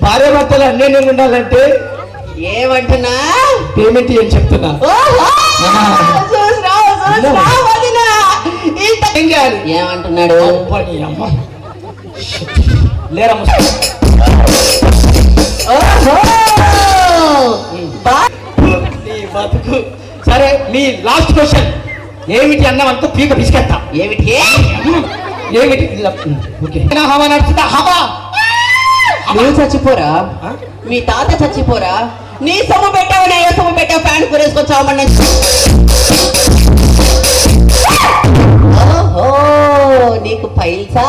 భార్య భర్తలు అన్యోన్యం ఉండాలంటే ఏమంటున్నా? పేమెంట్ ఏం చెప్తున్నా? ఏమంటున్నాడు? అమ్మ లేరా బతుకు. సరే, మీ లాస్ట్ క్వశ్చన్ ఏమిటి అన్నవంతా పీక పిసికెత్తా. ఏమిటి ఏమిటి? ఓకే, హవా నడుచుతా. హవా నువ్వు చచ్చిపోరా? మీ తాత చచ్చిపోరా? నీ సొమ్ము పెట్టావు, నా సొమ్ము పెట్టావు, ఫ్యాన్ కూరేసుకొచ్చావమని. ఓహో, నీకు పైల్సా?